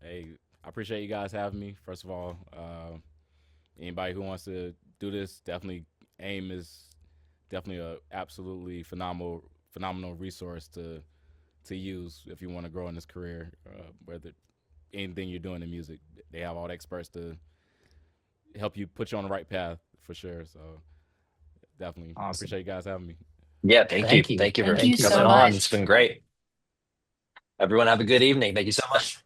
Hey, I appreciate you guys having me. First of all, anybody who wants to do this, definitely AIMM is definitely a absolutely phenomenal resource to use if you want to grow in this career. Whether anything you're doing in music, they have all the experts to help you put you on the right path for sure. So definitely Awesome. appreciate you guys having me. Yeah, thank you. Thank you. Thank you for Thank you Thank you so coming so on. much. It's much. been great. Everyone have a good evening. Thank you so much.